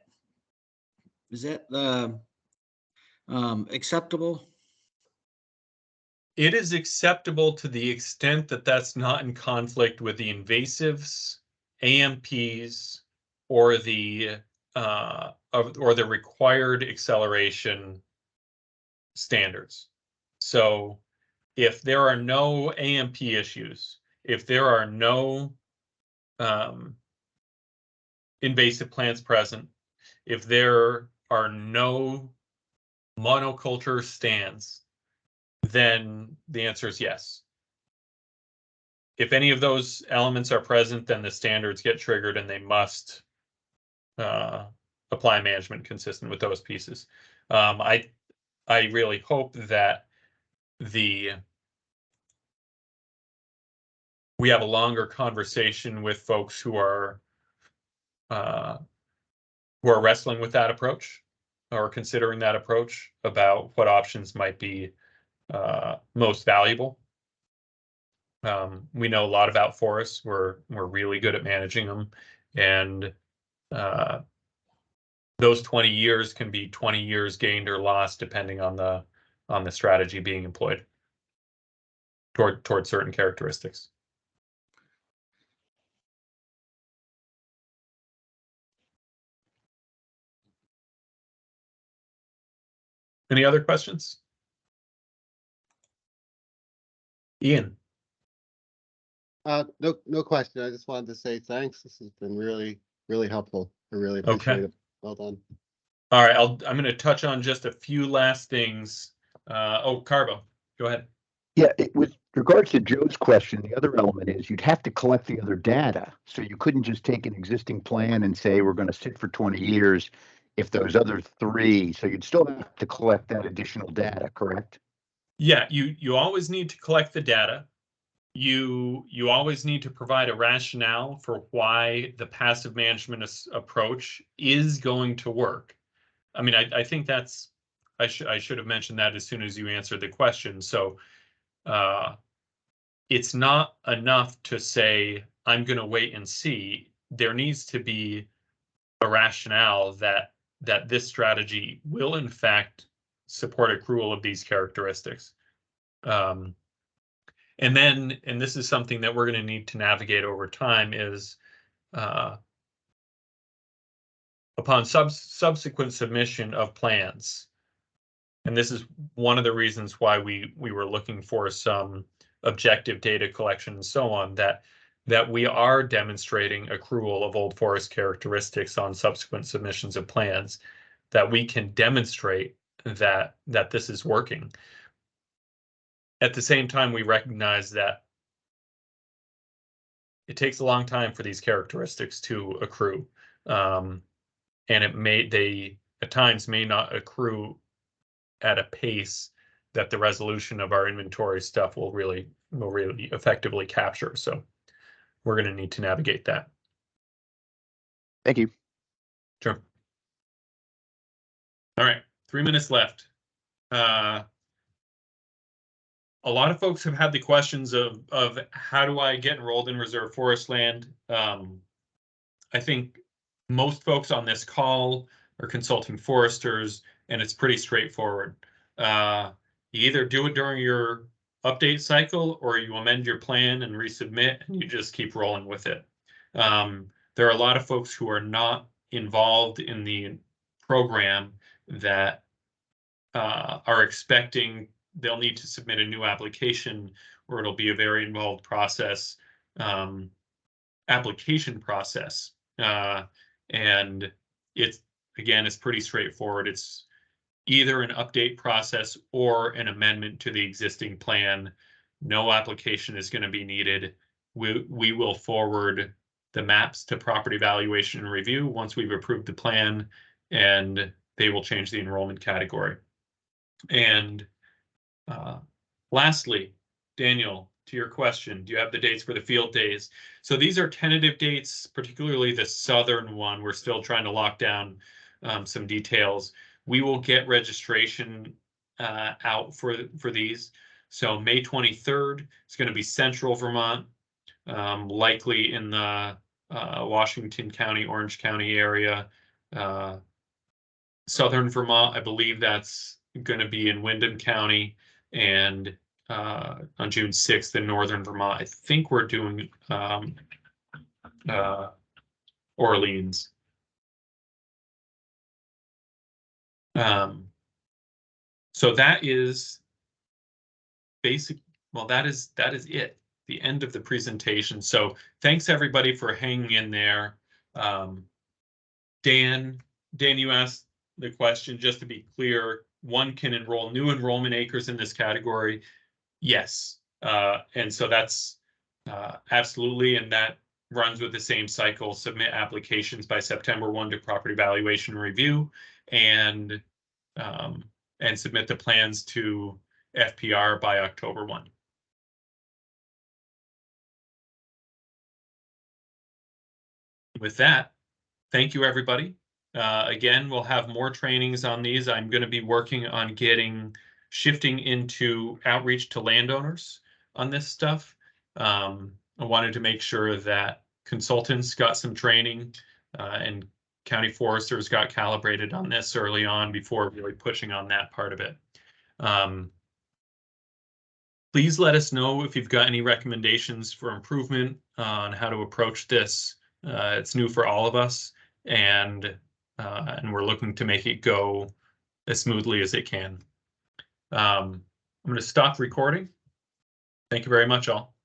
acceptable? It is acceptable to the extent that that's not in conflict with the invasives, AMPs, or the required acceleration standards. So if there are no AMP issues, if there are no invasive plants present, if there are no monoculture stands, then the answer is yes. If any of those elements are present, then the standards get triggered and they must apply management consistent with those pieces. I really hope that we have a longer conversation with folks who are wrestling with that approach or considering that approach about what options might be most valuable. We know a lot about forests. We're really good at managing them, and those 20 years can be 20 years gained or lost depending on the strategy being employed toward certain characteristics. Any other questions? Ian? No question. I just wanted to say thanks. This has been really, really helpful. I really Okay. appreciate it. Well done. All right, I'm going to touch on just a few last things. Oh, Carbo, go ahead. Yeah, with regards to Joe's question, the other element is you'd have to collect the other data. So you couldn't just take an existing plan and say, we're going to sit for 20 years if those other three, so you'd still have to collect that additional data, correct? Yeah, you always need to collect the data. You always need to provide a rationale for why the passive management approach is going to work. I mean, I think that's, I should have mentioned that as soon as you answered the question. So it's not enough to say, I'm going to wait and see. There needs to be a rationale that this strategy will in fact support accrual of these characteristics. And then, and this is something that we're going to need to navigate over time, is upon subsequent submission of plans. And this is one of the reasons why we were looking for some objective data collection and so on, that we are demonstrating accrual of old forest characteristics on subsequent submissions of plans, that we can demonstrate that this is working. At the same time, we recognize that it takes a long time for these characteristics to accrue, and they at times may not accrue at a pace that the resolution of our inventory stuff will really effectively capture. So we're going to need to navigate that. Thank you. Sure. All right, 3 minutes left. A lot of folks have had the questions of how do I get enrolled in Reserve Forestland? I think most folks on this call are consulting foresters, and it's pretty straightforward. You either do it during your update cycle, or you amend your plan and resubmit, and you just keep rolling with it. There are a lot of folks who are not involved in the program that are expecting they'll need to submit a new application, or it'll be a very involved process, application process. And it's pretty straightforward. It's either an update process or an amendment to the existing plan. No application is going to be needed. We will forward the maps to property valuation and review once we've approved the plan, and they will change the enrollment category. And lastly, Daniel, to your question, do you have the dates for the field days? So these are tentative dates, particularly the southern one. We're still trying to lock down some details. We will get registration out for these. So May 23rd, it's going to be Central Vermont, likely in the Washington County, Orange County area. Southern Vermont, I believe that's going to be in Windham County, and on June 6th in Northern Vermont. I think we're doing Orleans. So that is basic. Well, that is it. The end of the presentation. So thanks everybody for hanging in there. Dan, you asked the question, just to be clear, one can enroll new enrollment acres in this category. Yes. And so that's absolutely, and that runs with the same cycle. Submit applications by September 1 to property valuation review, and submit the plans to FPR by October 1. With that, thank you, everybody. Again, we'll have more trainings on these. I'm going to be working on shifting into outreach to landowners on this stuff. I wanted to make sure that consultants got some training and county foresters got calibrated on this early on before really pushing on that part of it. Please let us know if you've got any recommendations for improvement on how to approach this. It's new for all of us, and we're looking to make it go as smoothly as it can. I'm going to stop recording. Thank you very much, all.